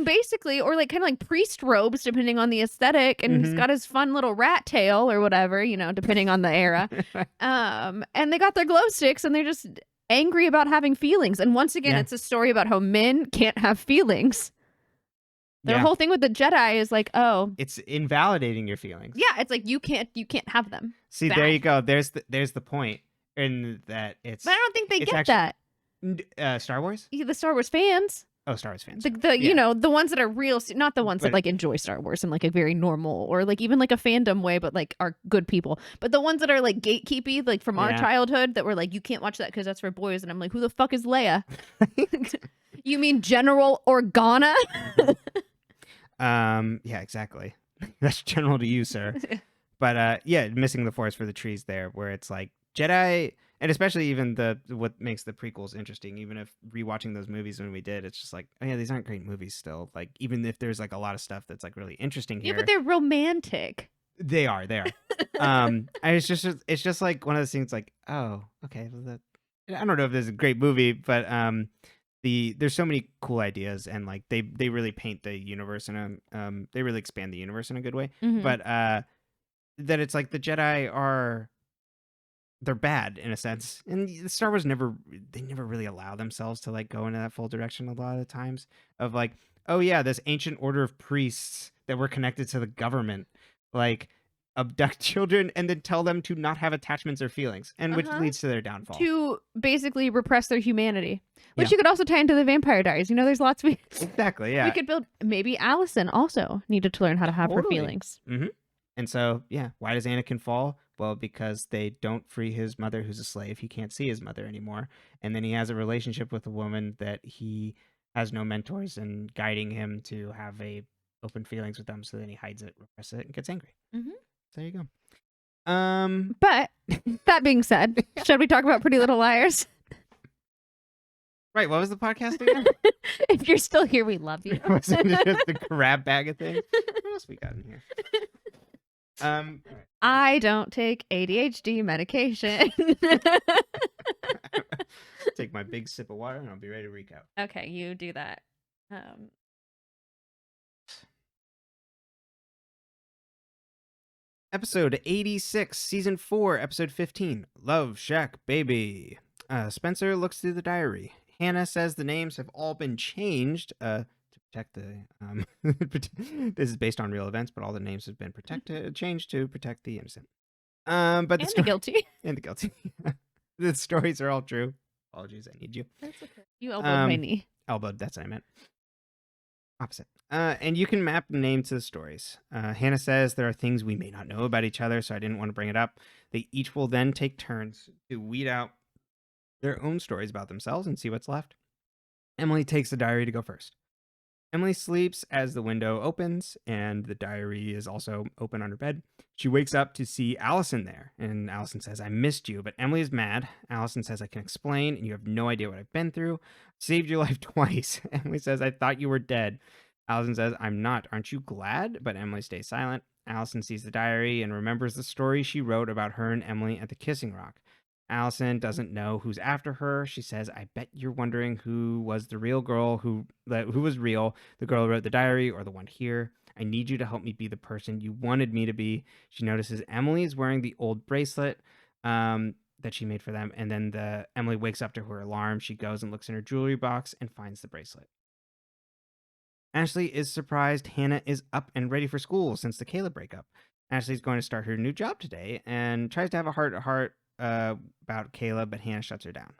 Basically, or like kind of like priest robes, depending on the aesthetic, and he's Mhm. got his fun little rat tail or whatever, you know, depending on the era. And they got their glow sticks, and they're just angry about having feelings. And once again, Yeah. it's a story about how men can't have feelings. Their Yeah. whole thing with the Jedi is like, oh, It's invalidating your feelings. yeah, it's like you can't have them. See, bad. there you go. There's the point in that it's But I don't think they It's get actually- that. Star Wars. The Star Wars fans, Oh, Star Wars fans. the Yeah. you know, the ones that are real, not the ones that But- like enjoy Star Wars in like a very normal or like even like a fandom way, but like are good people. But the ones that are like gatekeepy, like from our Yeah. childhood, that were like, you can't watch that because that's for boys, and I'm like, who the fuck is Leia? You mean General Organa? Yeah, exactly. That's general to you, sir. But yeah, missing the forest for the trees there, where it's like Jedi, and especially even what makes the prequels interesting. Even if rewatching those movies when we did, it's just like, oh yeah, these aren't great movies still. Like even if there's like a lot of stuff that's like really interesting Yeah, here, but they're romantic. they are. And it's just like one of those things. Like, oh, okay, well, I don't know if this is a great movie, but there's so many cool ideas, and like they really paint the universe in a they really expand the universe in a good way. Mhm. But that it's like the Jedi they're bad in a sense, and Star Wars never really allow themselves to like go into that full direction a lot of the times of like, oh yeah, this ancient order of priests that were connected to the government like abduct children and then tell them to not have attachments or feelings, and which Uh-huh. leads to their downfall. To basically repress their humanity, which Yeah. you could also tie into the Vampire Diaries. You know, there's lots of Exactly, yeah. we could build. Maybe Allison also needed to learn how to have her Totally. feelings. And so, yeah, why does Anakin fall? Well, because they don't free his mother, who's a slave. He can't see his mother anymore. And then he has a relationship with a woman that he has no mentors and guiding him to have a open feelings with them. So then he hides it, represses it, and gets angry. Mm-hmm. So there you go. But that being said, should we talk about Pretty Little Liars? Right. What was the podcast again? If you're still here, we love you. Wasn't it just a grab bag of things? What else we got in here? All right. I don't take ADHD medication. Take my big sip of water and I'll be ready to recap. Okay, you do that. Episode 86, Season 4, Episode 15, Love Shack Baby. Spencer looks through the diary. Hannah says the names have all been changed to protect the... this is based on real events, but all the names have been changed to protect the innocent. But the guilty. And the guilty. The stories are all true. Apologies, I need you. That's okay. You elbowed my knee. Elbowed, that's what I meant. Opposite. And you can map the name to the stories. Hannah says there are things we may not know about each other, so I didn't want to bring it up. They each will then take turns to weed out their own stories about themselves and see what's left. Emily takes the diary to go first. Emily sleeps as the window opens, and the diary is also open on her bed. She wakes up to see Alison there, and Alison says, I missed you, but Emily is mad. Alison says, I can explain, and you have no idea what I've been through. Saved your life twice. Emily says, I thought you were dead. Alison says, I'm not. Aren't you glad? But Emily stays silent. Alison sees the diary and remembers the story she wrote about her and Emily at the Kissing Rock. Alison doesn't know who's after her. She says, I bet you're wondering who was the real girl, who was real, the girl who wrote the diary or the one here. I need you to help me be the person you wanted me to be. She notices Emily is wearing the old bracelet that she made for them. And then Emily wakes up to her alarm. She goes and looks in her jewelry box and finds the bracelet. Ashley is surprised Hannah is up and ready for school since the Haleb breakup. Ashley's going to start her new job today and tries to have a heart-to-heart about Haleb, but Hannah shuts her down.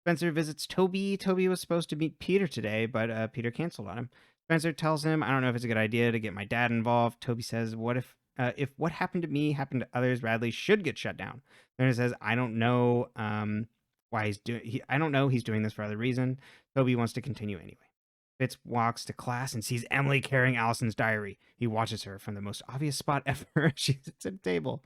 Spencer visits Toby. Toby was supposed to meet Peter today, but Peter canceled on him. Spencer tells him, I don't know if it's a good idea to get my dad involved. Toby says, what if what happened to me happened to others, Radley should get shut down. Spencer says, I don't know why he's doing. I don't know he's doing this for other reason. Toby wants to continue anyway. Fitz walks to class and sees Emily carrying Alison's diary. He watches her from the most obvious spot ever. She sits at a table.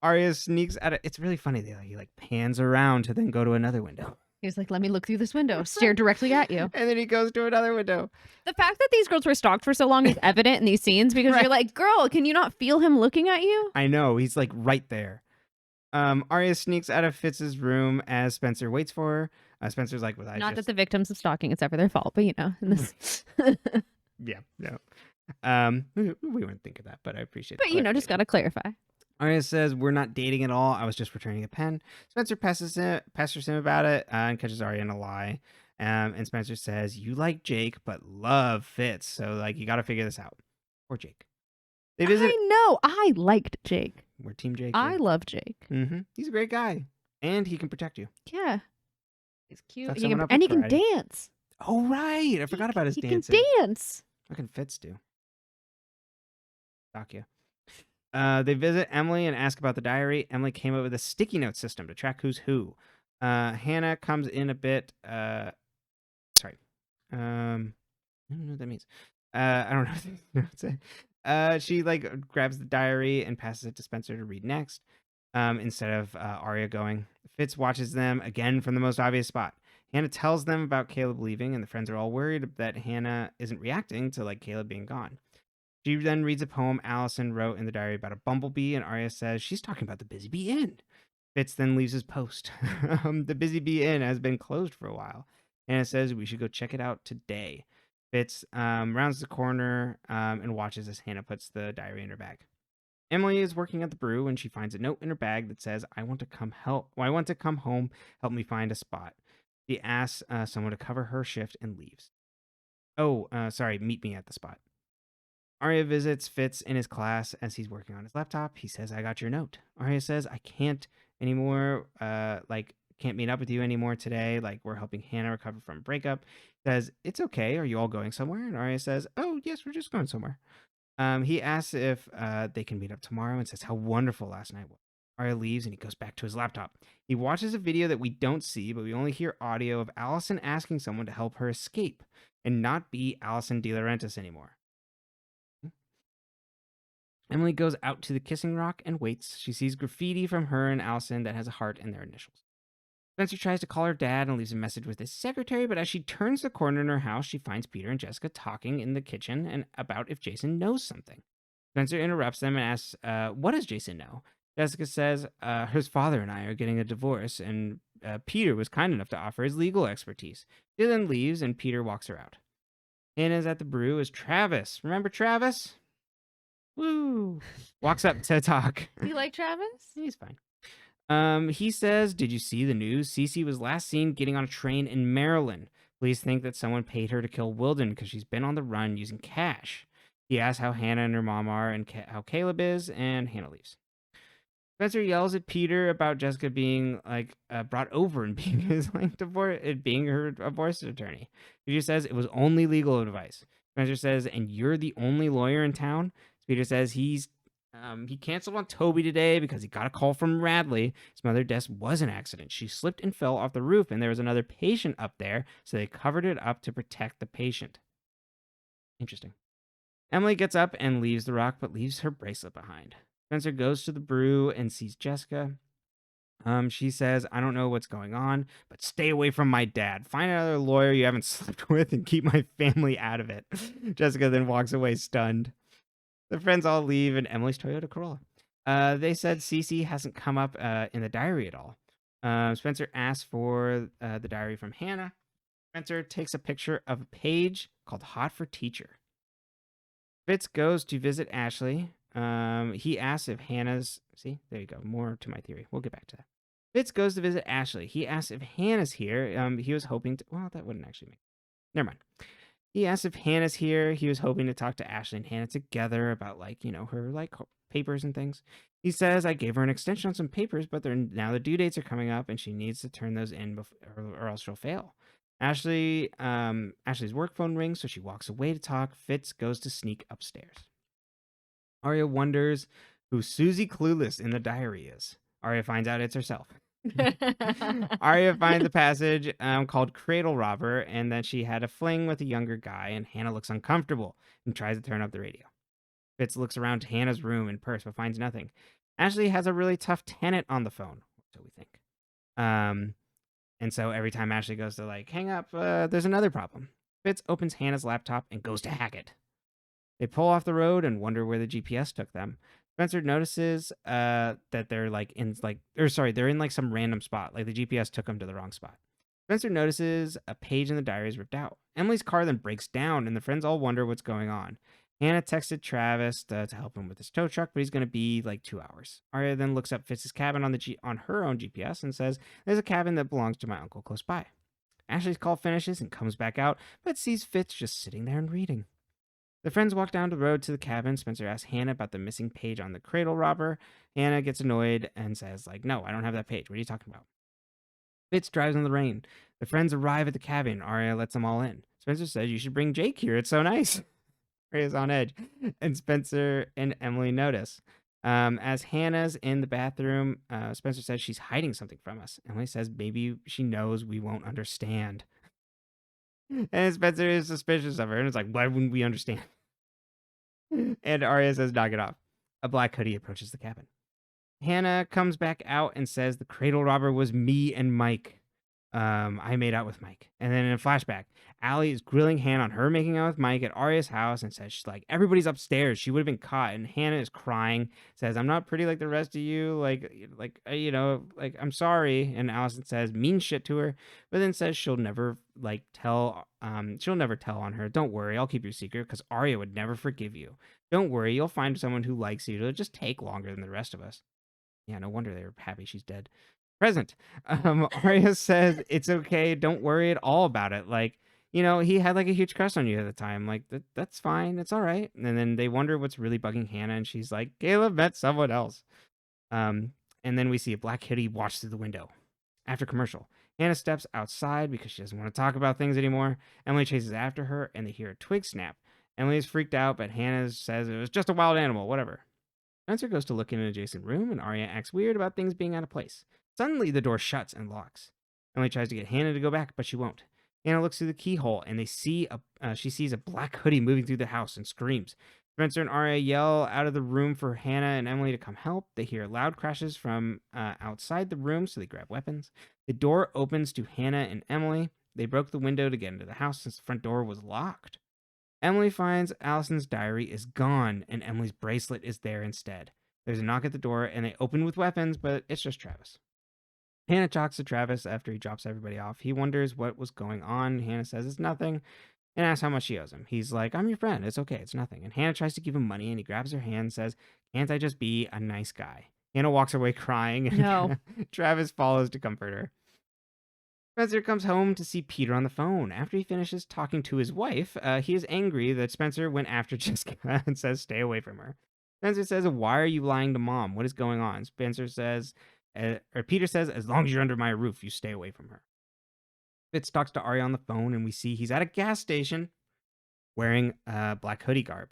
Arya sneaks out. It's really funny. He pans around to then go to another window. He's like, let me look through this window, stare directly at you. And then he goes to another window. The fact that these girls were stalked for so long is evident in these scenes because you're like, girl, can you not feel him looking at you? I know. He's right there. Arya sneaks out of Fitz's room as Spencer waits for her. Spencer's like, well, not that the victims of stalking, it's ever their fault, but in this. Yeah, no. We wouldn't think of that, but I appreciate it. But just gotta clarify. Arya says, we're not dating at all. I was just returning a pen. Spencer pesters him about it and catches Arya in a lie. And Spencer says, you like Jake, but love Fitz. So, you got to figure this out. Or Jake. They visit. I know. I liked Jake. We're Team Jake. I love Jake. Mm-hmm. He's a great guy. And he can protect you. Yeah. He's cute. He can dance. Oh, right. I forgot about his dancing. He can dance. What can Fitz do? Stalk you. They visit Emily and ask about the diary. Emily came up with a sticky note system to track who's who. Hannah comes in a bit. Sorry. I don't know what that means. I don't know what to say. She grabs the diary and passes it to Spencer to read next. Instead of Arya going. Fitz watches them again from the most obvious spot. Hannah tells them about Haleb leaving, and the friends are all worried that Hannah isn't reacting to Haleb being gone. She then reads a poem Alison wrote in the diary about a bumblebee, and Arya says she's talking about the Busybee Inn. Fitz then leaves his post. The Busybee Inn has been closed for a while. Hannah says we should go check it out today. Fitz rounds the corner and watches as Hannah puts the diary in her bag. Emily is working at the brew and she finds a note in her bag that says, I want to come home, help me find a spot. She asks someone to cover her shift and leaves. Meet me at the spot. Arya visits Fitz in his class as he's working on his laptop. He says, I got your note. Arya says, I can't anymore, can't meet up with you anymore today. We're helping Hannah recover from a breakup. Says, it's okay. Are you all going somewhere? And Arya says, oh, yes, we're just going somewhere. He asks if they can meet up tomorrow and says how wonderful last night was. Arya leaves and he goes back to his laptop. He watches a video that we don't see, but we only hear audio of Alison asking someone to help her escape and not be Alison De Laurentiis anymore. Emily goes out to the kissing rock and waits. She sees graffiti from her and Alison that has a heart in their initials. Spencer tries to call her dad and leaves a message with his secretary, but as she turns the corner in her house, she finds Peter and Jessica talking in the kitchen and about if Jason knows something. Spencer interrupts them and asks, what does Jason know? Jessica says, his father and I are getting a divorce, and Peter was kind enough to offer his legal expertise. She then leaves, and Peter walks her out. Hannah's at the brew is Travis. Remember Travis? Woo! Walks up to talk. You like Travis? He's fine. He says, did you see the news? Cece was last seen getting on a train in Maryland. Police think that someone paid her to kill Wilden because she's been on the run using cash. He asks how Hannah and her mom are and how Haleb is, and Hannah leaves. Spencer yells at Peter about Jessica being brought over and being his being her divorce attorney. Peter says it was only legal advice. Spencer says, and you're the only lawyer in town? Peter says he canceled on Toby today because he got a call from Radley. His mother's death was an accident. She slipped and fell off the roof, and there was another patient up there, so they covered it up to protect the patient. Interesting. Emily gets up and leaves the rock, but leaves her bracelet behind. Spencer goes to the brew and sees Jessica. She says, I don't know what's going on, but stay away from my dad. Find another lawyer you haven't slept with and keep my family out of it. Jessica then walks away stunned. The friends all leave in Emily's Toyota Corolla. They said Cece hasn't come up in the diary at all. Spencer asks for the diary from Hannah. Spencer takes a picture of a page called Hot for Teacher. Fitz goes to visit Ashley. He asks if Hannah's... See, there you go. More to my theory. We'll get back to that. Fitz goes to visit Ashley. He asks if Hannah's here. He was hoping to... Well, that wouldn't actually make... Never mind. He asks if Hannah's here. He was hoping to talk to Ashley and Hannah together about, her, papers and things. He says, I gave her an extension on some papers, but now the due dates are coming up, and she needs to turn those in or else she'll fail. Ashley's work phone rings, so she walks away to talk. Fitz goes to sneak upstairs. Arya wonders who Susie Clueless in the diary is. Arya finds out it's herself. Arya finds a passage called Cradle Robber, and that she had a fling with a younger guy, and Hannah looks uncomfortable and tries to turn up the radio. Fitz looks around to Hannah's room and purse, but finds nothing. Ashley has a really tough tenant on the phone, so we think. And so every time Ashley goes to hang up, there's another problem. Fitz opens Hannah's laptop and goes to hack it. They pull off the road and wonder where the GPS took them. Spencer notices that they're they're in some random spot. Like the GPS took them to the wrong spot. Spencer notices a page in the diary is ripped out. Emily's car then breaks down, and the friends all wonder what's going on. Hannah texted Travis to help him with his tow truck, but he's going to be 2 hours. Arya then looks up Fitz's cabin on her own GPS and says, there's a cabin that belongs to my uncle close by. Ashley's call finishes and comes back out, but sees Fitz just sitting there and reading. The friends walk down the road to the cabin. Spencer asks Hannah about the missing page on the Cradle Robber. Hannah gets annoyed and says, no, I don't have that page. What are you talking about? Fitz drives in the rain. The friends arrive at the cabin. Arya lets them all in. Spencer says, you should bring Jake here. It's so nice. Arya's on edge. And Spencer and Emily notice. As Hannah's in the bathroom, Spencer says she's hiding something from us. Emily says maybe she knows we won't understand. And Spencer is suspicious of her. And it's why wouldn't we understand? And Arya says, knock it off. A black hoodie approaches the cabin. Hannah comes back out and says the Cradle Robber was me and Mike. I made out with Mike. And then in a flashback, Allie is grilling Hannah on her making out with Mike at Arya's house and says, everybody's upstairs. She would have been caught. And Hannah is crying, says, I'm not pretty like the rest of you. I'm sorry. And Alison says mean shit to her, but then says she'll never tell on her. Don't worry. I'll keep your secret because Arya would never forgive you. Don't worry. You'll find someone who likes you. It'll just take longer than the rest of us. Yeah, no wonder they were happy she's dead. Present. Arya says, it's okay. Don't worry at all about it. He had a huge crush on you at the time. That's fine. It's all right. And then they wonder what's really bugging Hannah. And she's like, Caleb met someone else. And then we see a black hoodie watch through the window. After commercial, Hannah steps outside because she doesn't want to talk about things anymore. Emily chases after her and they hear a twig snap. Emily is freaked out, but Hannah says it was just a wild animal, whatever. Spencer goes to look in an adjacent room, and Arya acts weird about things being out of place. Suddenly, the door shuts and locks. Emily tries to get Hannah to go back, but she won't. Hannah looks through the keyhole, and she sees a black hoodie moving through the house and screams. Spencer and Arya yell out of the room for Hannah and Emily to come help. They hear loud crashes from outside the room, so they grab weapons. The door opens to Hannah and Emily. They broke the window to get into the house since the front door was locked. Emily finds Alison's diary is gone, and Emily's bracelet is there instead. There's a knock at the door, and they open with weapons, but it's just Travis. Hannah talks to Travis after he drops everybody off. He wonders what was going on. Hannah says it's nothing and asks how much she owes him. He's like, I'm your friend. It's okay. It's nothing. And Hannah tries to give him money, and he grabs her hand and says, can't I just be a nice guy? Hannah walks away crying, and No. Travis follows to comfort her. Spencer comes home to see Peter on the phone. After he finishes talking to his wife, he is angry that Spencer went after Jessica and says, stay away from her. Spencer says, why are you lying to Mom? What is going on? Peter says, as long as you're under my roof, you stay away from her. Fitz talks to Arya on the phone, and we see he's at a gas station wearing black hoodie garb.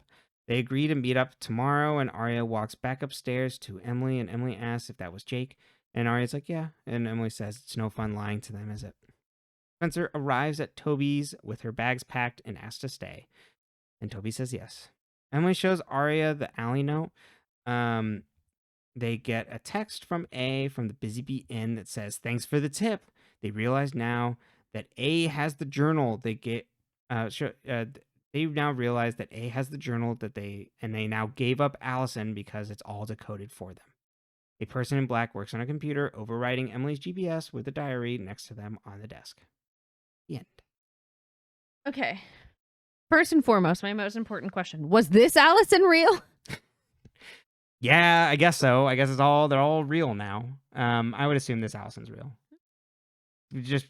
They agree to meet up tomorrow, and Arya walks back upstairs to Emily, and Emily asks if that was Jake. And Arya's like, yeah. And Emily says, it's no fun lying to them, is it? Spencer arrives at Toby's with her bags packed and asks to stay. And Toby says yes. Emily shows Arya the alley note. They get a text from A from the Busybee Inn that says, thanks for the tip. They realize now that A has the journal they get. They now realize that A has the journal they now gave up Alison because it's all decoded for them. A person in black works on a computer, overriding Emily's GPS with a diary next to them on the desk. The end. Okay. First and foremost, my most important question. Was this Alison real? Yeah, I guess so. I guess they're all real now. I would assume this Alison's real. Just,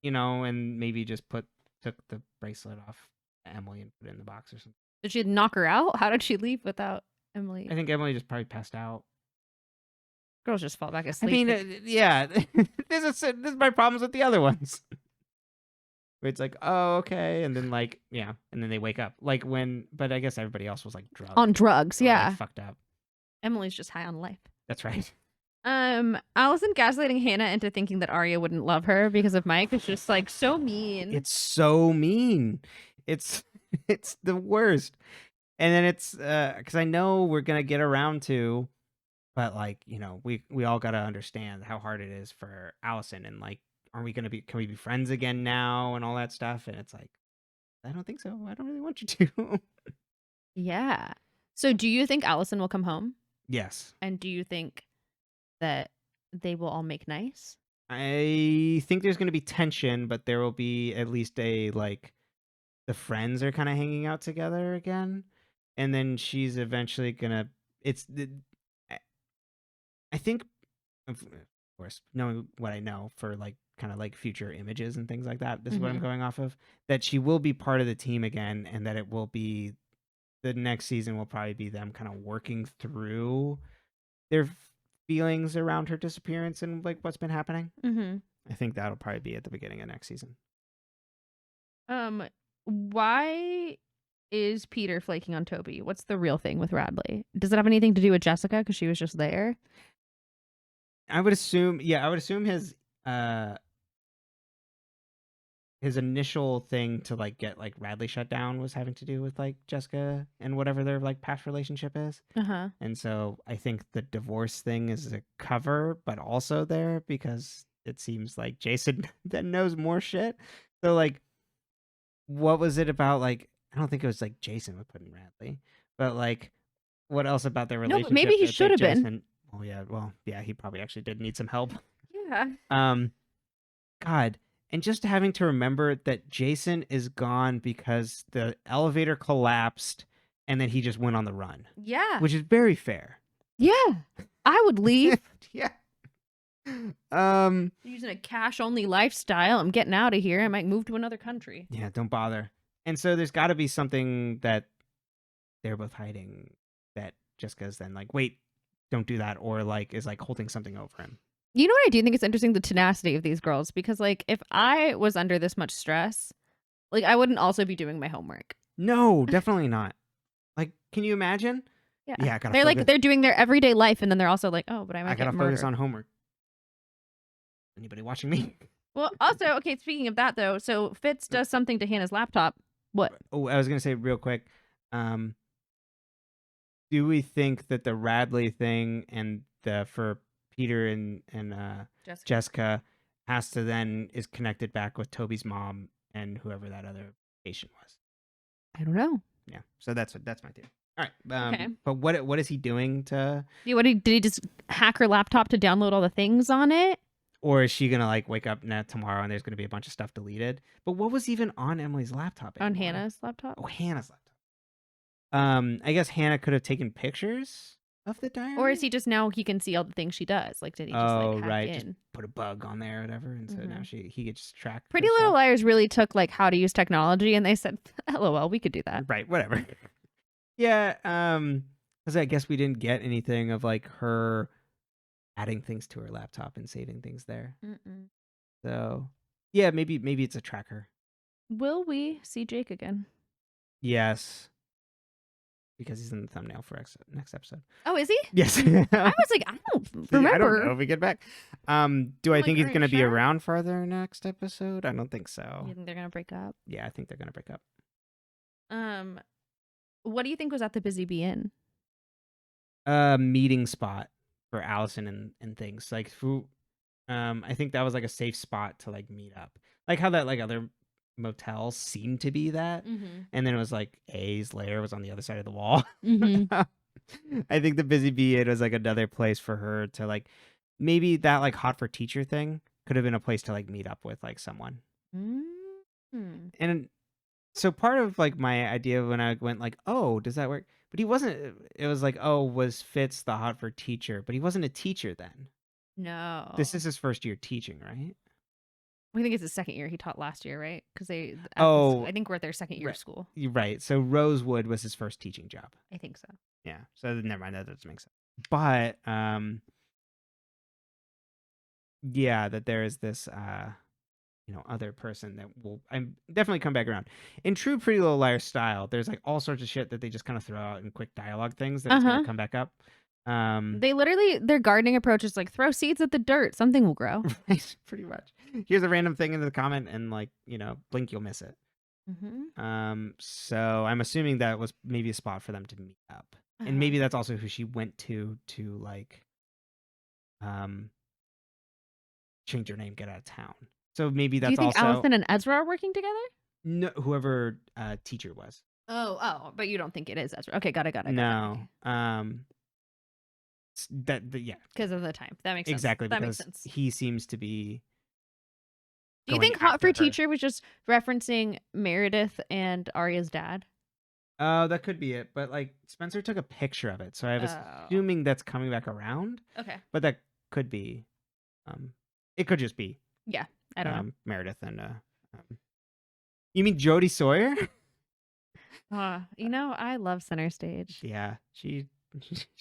and maybe just took the bracelet off Emily and put it in the box or something. Did she knock her out? How did she leave without Emily? I think Emily just probably passed out. Girls just fall back asleep. I mean, yeah. This is my problems with the other ones. Where it's like, oh, okay, and then and then they wake up. But I guess everybody else was drugged. On drugs, yeah. Fucked up. Emily's just high on life. That's right. Alison gaslighting Hannah into thinking that Arya wouldn't love her because of Mike is just so mean. It's so mean. It's the worst. And then it's because I know we're gonna get around to. But we all gotta understand how hard it is for Alison, and can we be friends again now and all that stuff? And it's I don't think so. I don't really want you to. Yeah. So do you think Alison will come home? Yes. And do you think that they will all make nice? I think there's gonna be tension, but there will be at least the friends are kind of hanging out together again, and then she's eventually gonna. I think, of course, knowing what I know for future images and things like that, this is what I'm going off of, that she will be part of the team again, and that it will be the next season will probably be them kind of working through their feelings around her disappearance and what's been happening. I think that'll probably be at the beginning of next season. Why is Peter flaking on Toby? What's the real thing with Radley? Does it have anything to do with Jessica because she was just there? I would assume his initial thing to get Radley shut down was having to do with Jessica and whatever their past relationship is. And so I think the divorce thing is a cover, but also there because it seems like Jason then knows more shit. So what was it about I don't think it was Jason would put in Radley, but what else about their relationship? No, maybe he should have been. Oh yeah, well yeah, he probably actually did need some help. Yeah. God, and just having to remember that Jason is gone because the elevator collapsed, and then he just went on the run. Yeah. Which is very fair. Yeah, I would leave. Yeah. Using a cash-only lifestyle. I'm getting out of here. I might move to another country. Yeah, don't bother. And so there's got to be something that they're both hiding that Jessica's then wait, don't do that, or is holding something over him. You know what I do think it's interesting? The tenacity of these girls, because if I was under this much stress, I wouldn't also be doing my homework. No, definitely not. Like, can you imagine? Yeah, I gotta They're focus. like they're doing their everyday life, and then they're also like, oh, but I might I gotta get focus murdered. on homework. Anybody watching me? Well, also, okay. Speaking of that, though, so Fitz does something to Hannah's laptop. What? Oh, I was gonna say real quick. Do we think that the Radley thing and the for Peter and Jessica has to then is connected back with Toby's mom and whoever that other patient was? I don't know. Yeah, so that's my theory. All right, Okay. but what is he doing to? Yeah, did he just hack her laptop to download all the things on it? Or is she gonna like wake up tomorrow and there's gonna be a bunch of stuff deleted? But what was even on Emily's laptop anymore? On Hannah's laptop? Oh, Hannah's laptop. I guess Hannah could have taken pictures of the diary. Or is he just now he can see all the things she does? Like, did he just like hack right, in? just put a bug on there or whatever, and so now he gets just tracked. Pretty Little Liars really took like how to use technology, and they said, "LOL, we could do that." Right, whatever. Yeah, because I guess we didn't get anything of like her adding things to her laptop and saving things there. So yeah, maybe it's a tracker. Will we see Jake again? Yes. Because he's in the thumbnail for next episode. Oh, is he? Yes. I was like, I don't remember. I don't know if we get back. Do I think he's going to be sure? around for the next episode? I don't think so. You think they're gonna break up? Yeah, I think they're going to break up. What do you think was at the Busybee Inn? Meeting spot for Alison and things like who. I think that was like a safe spot to like meet up, like how that like other motels seemed to be that, and then it was like A's lair was on the other side of the wall. I think the Busybee Inn was like another place for her to like maybe that like hot for teacher thing could have been a place to like meet up with like someone. And so part of like my idea when I went like, oh, does that work? But he wasn't. It was like, oh, was Fitz the hot for teacher? But he wasn't a teacher then. No. This is his first year teaching, right? I think it's his second year. He taught last year, right? Because I think we're at their second year of school. You're right. So Rosewood was his first teaching job. I think so. Yeah. So never mind. That doesn't make sense. But yeah, that there is this other person that will definitely come back around. In true Pretty Little Liars style, there's like all sorts of shit that they just kind of throw out in quick dialogue things that's gonna come back up. They literally their gardening approach is like throw seeds at the dirt, something will grow. Right, pretty much. Here's a random thing into the comment, and like blink, you'll miss it. So I'm assuming that was maybe a spot for them to meet up, and maybe that's also who she went to like change her name, get out of town. So maybe that's. Do you think also Alison and Ezra are working together? No, whoever teacher was. Oh, but you don't think it is Ezra? Okay, got it. No, okay. Yeah, because of the time. That makes sense. Exactly, that because makes sense. He seems to be. Do you think hot for teacher was just referencing Meredith and Arya's dad? Oh, that could be it. But like Spencer took a picture of it, so I was assuming that's coming back around. Okay, but that could be. It could just be. Yeah, I don't know. Meredith and. You mean Jodie Sawyer? I love Center Stage. Yeah, she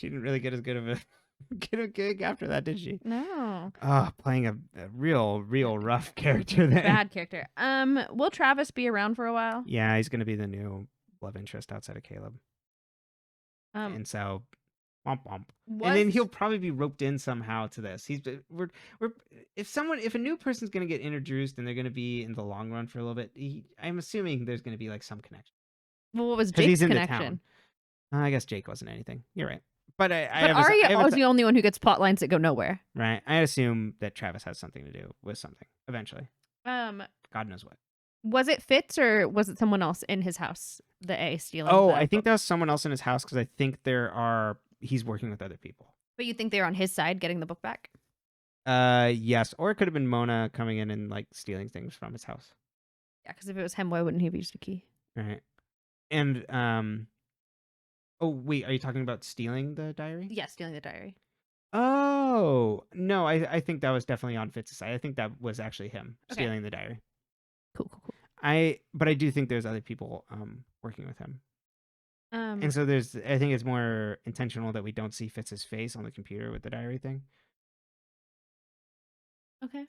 didn't really get as good of a gig after that, did she? No. Playing a real rough character there. Bad character. Will Travis be around for a while? Yeah, he's gonna be the new love interest outside of Haleb. And so, womp womp. And then he'll probably be roped in somehow to this. We're if a new person's gonna get introduced and they're gonna be in the long run for a little bit, I'm assuming there's gonna be like some connection. Well, what was Jake's connection? I guess Jake wasn't anything. You're right. But Arya was the only one who gets plot lines that go nowhere. Right. I assume that Travis has something to do with something eventually. God knows what. Was it Fitz or was it someone else in his house? The A stealing. I think that was someone else in his house because I think he's working with other people. But you think they're on his side getting the book back? Yes. Or it could have been Mona coming in and like stealing things from his house. Yeah, because if it was him, why wouldn't he have used a key? Right. And oh wait, are you talking about stealing the diary? Yeah, stealing the diary. Oh no, I think that was definitely on Fitz's side. I think that was actually him stealing the diary. Cool. But I do think there's other people working with him. And so I think it's more intentional that we don't see Fitz's face on the computer with the diary thing. Okay.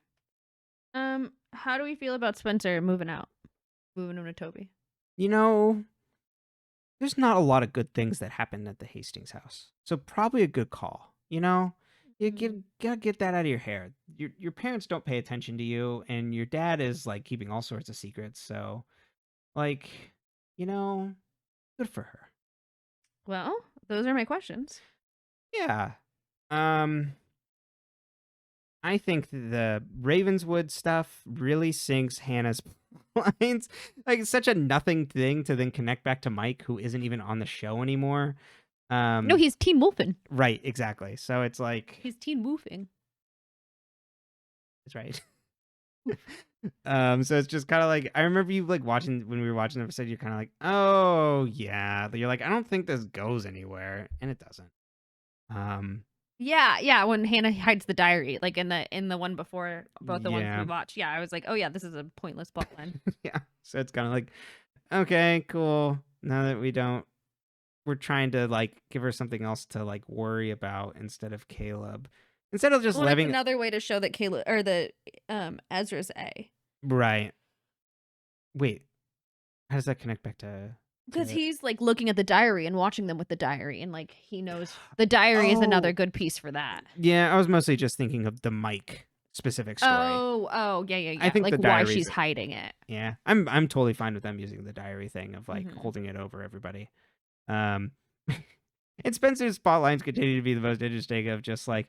How do we feel about Spencer moving out? Moving him to Toby? there's not a lot of good things that happen at the Hastings house. So probably a good call. You know, gotta get that out of your hair. Your parents don't pay attention to you, and your dad is like keeping all sorts of secrets. So like, you know, good for her. Well, those are my questions. Yeah. Um, I think the Ravenswood stuff really sinks Hannah's lines. Like it's such a nothing thing to then connect back to Mike, who isn't even on the show anymore. No, he's teen wolfing. Right, exactly. So it's like He's teen woofing. that's right. So it's just kind of like I remember you like watching when we were watching the episode. You're kind of like, oh yeah. But you're like, I don't think this goes anywhere, and it doesn't. Yeah. When Hannah hides the diary, like in the one before both the ones Yeah. we watched. Yeah, I was like, oh yeah, this is a pointless plotline. Yeah. So it's kind of like, okay, cool. Now that we're trying to like give her something else to like worry about instead of Caleb. Instead of just Well, letting it's another way to show that Caleb or the Ezra's A. right. Wait, how does that connect back to? Because he's like looking at the diary and watching them with the diary, and like he knows the diary is another good piece for that. Yeah, I was mostly just thinking of the Mike specific story. Oh, yeah. I think like the why diary's- she's hiding it. Yeah, I'm totally fine with them using the diary thing of like holding it over everybody. And Spencer's spotlines continue to be the most interesting of just like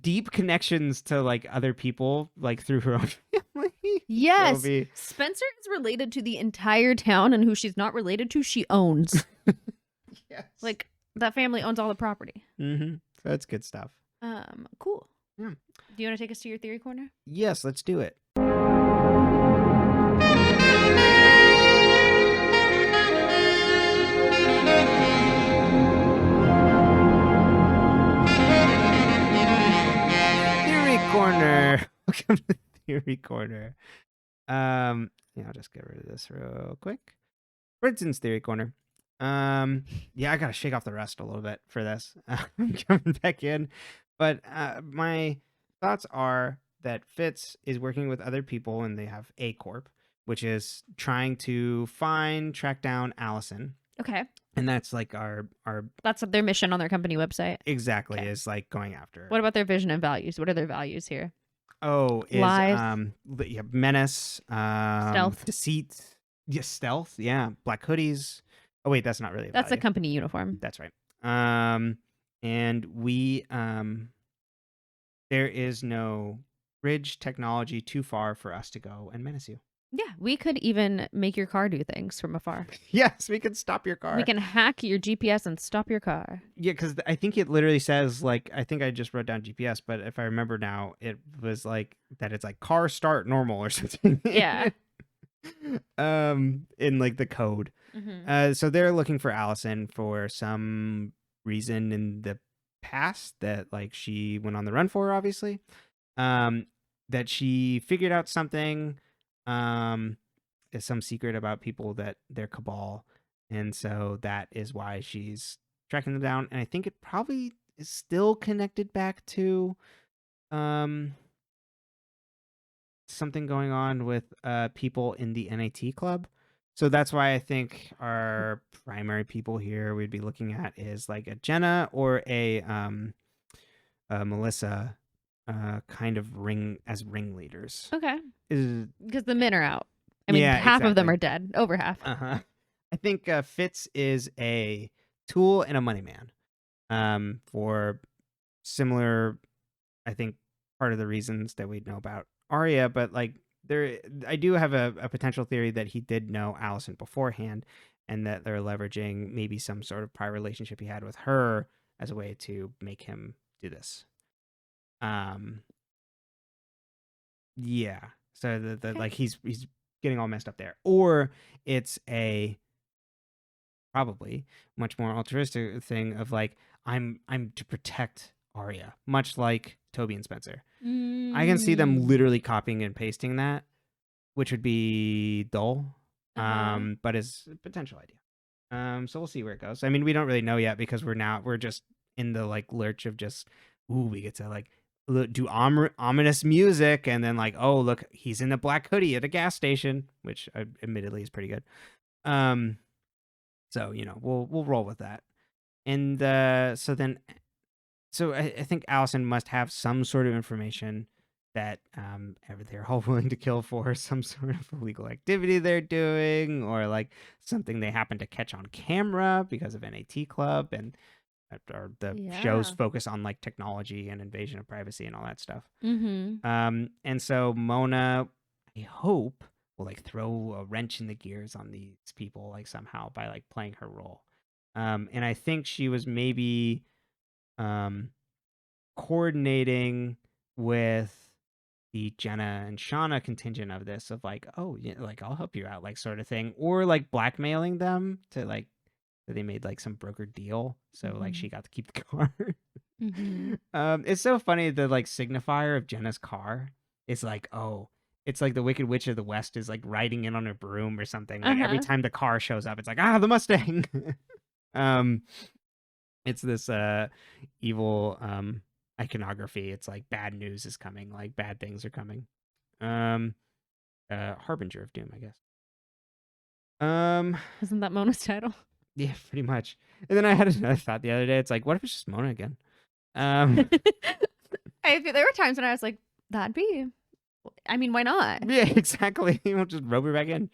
deep connections to like other people like through her own family. Yes, Toby. Spencer is related to the entire town, and who she's not related to, she owns. Yes. Like that family owns all the property. So that's good stuff. Cool. Yeah. Do you want to take us to your theory corner? Yes, let's do it. Theory corner. Welcome to Theory corner. Yeah, I'll just get rid of this real quick. Brenton's Theory corner. Yeah, I gotta shake off the rust a little bit for this. I'm coming back in, but my thoughts are that Fitz is working with other people, and they have A Corp, which is trying to track down Alison. Okay. And that's like our That's their mission on their company website. exactly Okay. is like going after. What about their vision and values? What are their values here? Oh, is Lies. yeah, menace, Stealth. deceit, yeah, stealth, yeah, black hoodies. Oh wait, that's not really a That's a value. company uniform. That's right. And we there is no bridge technology too far for us to go and menace you. Yeah, we could even make your car do things from afar. Yes, we can stop your car. We can hack your GPS and stop your car. Yeah, because I think it literally says like I think I just wrote down GPS, but if I remember now, it was like that. It's like car start normal or something. Yeah. In like the code. So they're looking for Alison for some reason in the past that like she went on the run for, obviously. That she figured out something. Is some secret about people that they're cabal, and so that is why she's tracking them down. And I think it probably is still connected back to something going on with people in the NAT club. So that's why I think our primary people here we'd be looking at is like a Jenna or a Melissa kind of ringleaders. Okay. Is Because the men are out. I mean, Yeah, half of them exactly. are dead. Over half. I think Fitz is a tool and a money man. For similar, I think part of the reasons that we know about Arya, but like I do have a potential theory that he did know Alison beforehand, and that they're leveraging maybe some sort of prior relationship he had with her as a way to make him do this. Yeah. So the Okay. like he's getting all messed up there, or it's a probably much more altruistic thing of like I'm to protect Arya, much like Toby and Spencer. I can see them literally copying and pasting that, which would be dull, but is a potential idea. So we'll see where it goes. I mean, we don't really know yet because we're just in the like lurch of just we get to like do ominous music, and then like, oh look, he's in a black hoodie at a gas station, which admittedly is pretty good. So, we'll roll with that. And so I think Alison must have some sort of information that they're all willing to kill for, some sort of illegal activity they're doing, or like something they happen to catch on camera because of NAT Club, and or the show's Yeah. focus on like technology and invasion of privacy and all that stuff. Mm-hmm. And so Mona, I hope, will like throw a wrench in the gears on these people like somehow by like playing her role. And I think she was maybe coordinating with the Jenna and Shauna contingent of this, of like, oh yeah, like I'll help you out, like sort of thing, or like blackmailing them to like that they made like some broker deal, so like she got to keep the car. It's so funny, the like signifier of Jenna's car is like, oh, it's like the Wicked Witch of the West is like riding in on her broom or something. Like every time the car shows up, it's like, the Mustang. It's this evil iconography. It's like bad news is coming, like bad things are coming. Harbinger of Doom, I guess. Isn't that Mona's title? Yeah, pretty much. And then I had another thought the other day. It's like, what if it's just Mona again? There were times when I was like, that'd be, I mean, why not? Yeah, exactly. We'll just rope her back in.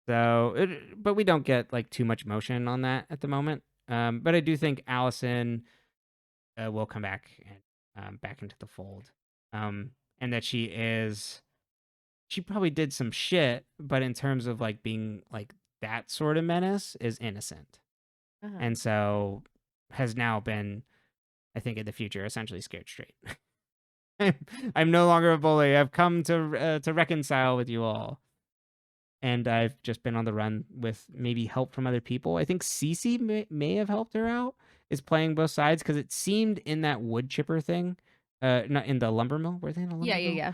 But we don't get like too much motion on that at the moment. But I do think Alison will come back and back into the fold. And that she probably did some shit, but in terms of like being like that sort of menace, is innocent. And so has now been, I think, in the future, essentially scared straight. I'm no longer a bully. I've come to reconcile with you all. And I've just been on the run with maybe help from other people. I think Cece may have helped her out, is playing both sides, because it seemed in that wood chipper thing, not in the lumber mill. Were they in a lumber mill? Yeah.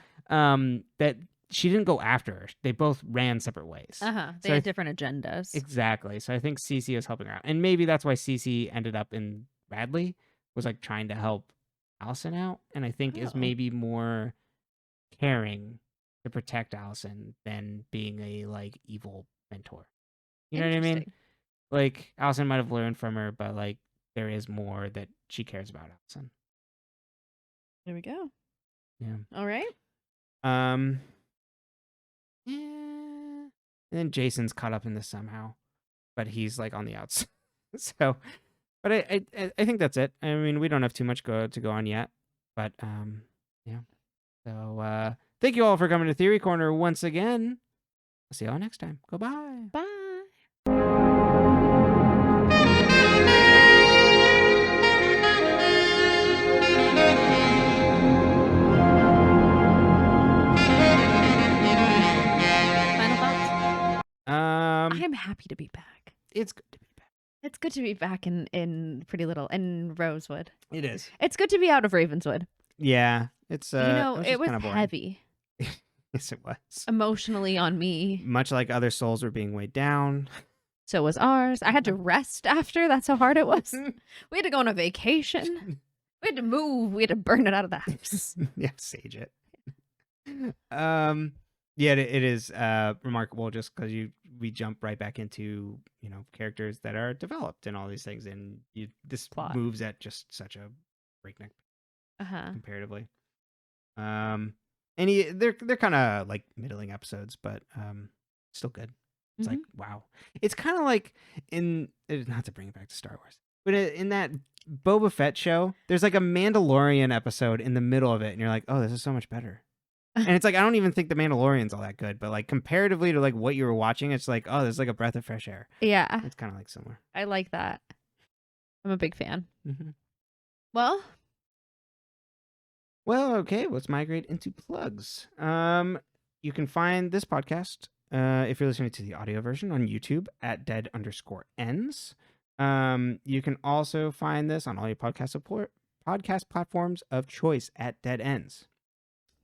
That she didn't go after her. They both ran separate ways. They had different agendas. Exactly. So I think Cece was helping her out. And maybe that's why Cece ended up in Radley, was like trying to help Alison out. And I think is maybe more caring to protect Alison than being a like evil mentor. You know what I mean? Like Alison might have learned from her, but like there is more that she cares about Alison. There we go. Yeah. All right. Yeah. And then Jason's caught up in this somehow, but he's like on the outs. So, but I think that's it. I mean, we don't have too much to go on yet, but yeah. So thank you all for coming to Theory Corner once again. I'll see y'all next time. Goodbye. Bye. Final thoughts? I'm happy to be back. It's good to be back. It's good to be back in Pretty Little, in Rosewood. It is. It's good to be out of Ravenswood. Yeah, it's it was heavy. Yes, it was. Emotionally on me. Much like other souls were being weighed down. So was ours. I had to rest after. That's how hard it was. We had to go on a vacation. We had to move. We had to burn it out of the house. Yeah, sage it. Yeah, it is remarkable just because we jump right back into characters that are developed and all these things, and this Plot moves at just such a breakneck comparatively. And they're kind of like middling episodes, but still good. It's like, wow. It's kind of like not to bring it back to Star Wars, but in that Boba Fett show, there's like a Mandalorian episode in the middle of it, and you're like, oh, this is so much better. And it's like, I don't even think the Mandalorian's all that good, but like comparatively to like what you were watching, it's like, oh, there's like a breath of fresh air. Yeah. It's kind of like similar. I like that. I'm a big fan. Well, okay, let's migrate into plugs. You can find this podcast, if you're listening to the audio version, on YouTube at dead_ends. You can also find this on all your podcast platforms of choice at Dead Ends.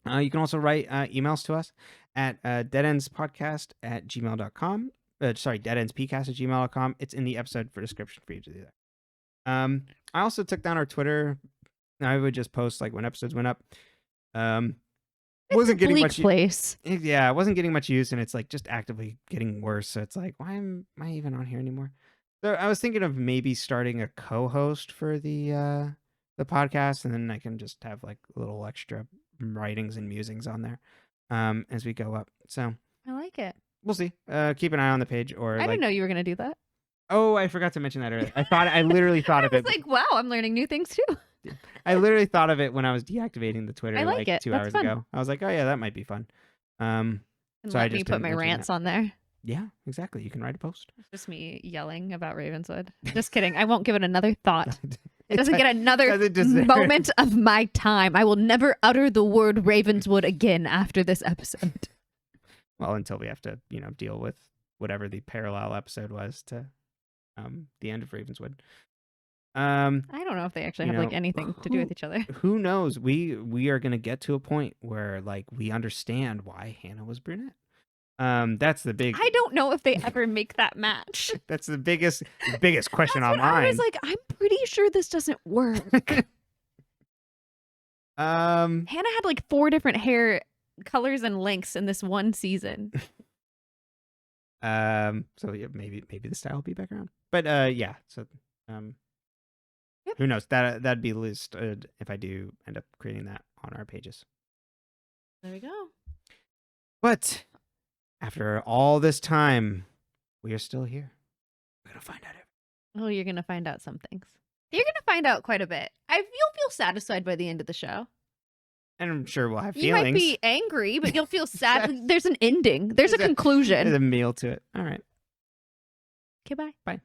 You can also write emails to us at deadendspcast@gmail.com. deadendspcast@gmail.com. It's in the episode for description for you to do that. I also took down our Twitter. I would just post like when episodes went up. wasn't getting Bleak much place. yeah, it wasn't getting much use, and it's like just actively getting worse. So it's like, why am I even on here anymore? So I was thinking of maybe starting a co-host for the podcast, and then I can just have like little extra writings and musings on there as we go up. So I like it. we'll see. Keep an eye on the page, or I didn't know you were gonna do that. Oh, I forgot to mention that earlier. I literally thought of I it. was like, wow, I'm learning new things too. I literally thought of it when I was deactivating the Twitter I like it. 2 That's hours fun. ago. I was like, oh yeah, that might be fun. And So I let me just put didn't my mention rants that. on there. Yeah, exactly. You can write a post. It's just me yelling about Ravenswood. Just kidding. I won't give it another thought. It doesn't get another doesn't deserve- moment of my time. I will never utter the word Ravenswood again after this episode. Well, until we have to, deal with whatever the parallel episode was to the end of Ravenswood. I don't know if they actually have like anything to do with each other. Who knows? We are gonna get to a point where like we understand why Hannah was brunette. That's the big. I don't know if they ever make that match. That's the biggest question That's on what I mine. was like, I'm pretty sure this doesn't work. Hannah had like 4 different hair colors and lengths in this one season. So yeah, maybe the style will be back around. But yeah. So Yep. Who knows? That'd be listed if I do end up creating that on our pages. There we go. But after all this time, we are still here. We're gonna find out everything. Oh, you're gonna find out some things. You're gonna find out quite a bit. You'll feel satisfied by the end of the show. And I'm sure we'll have You feelings. might be angry, but you'll feel sad. There's an ending. There's a conclusion. There's a meal to it. All right. Okay, bye. Bye.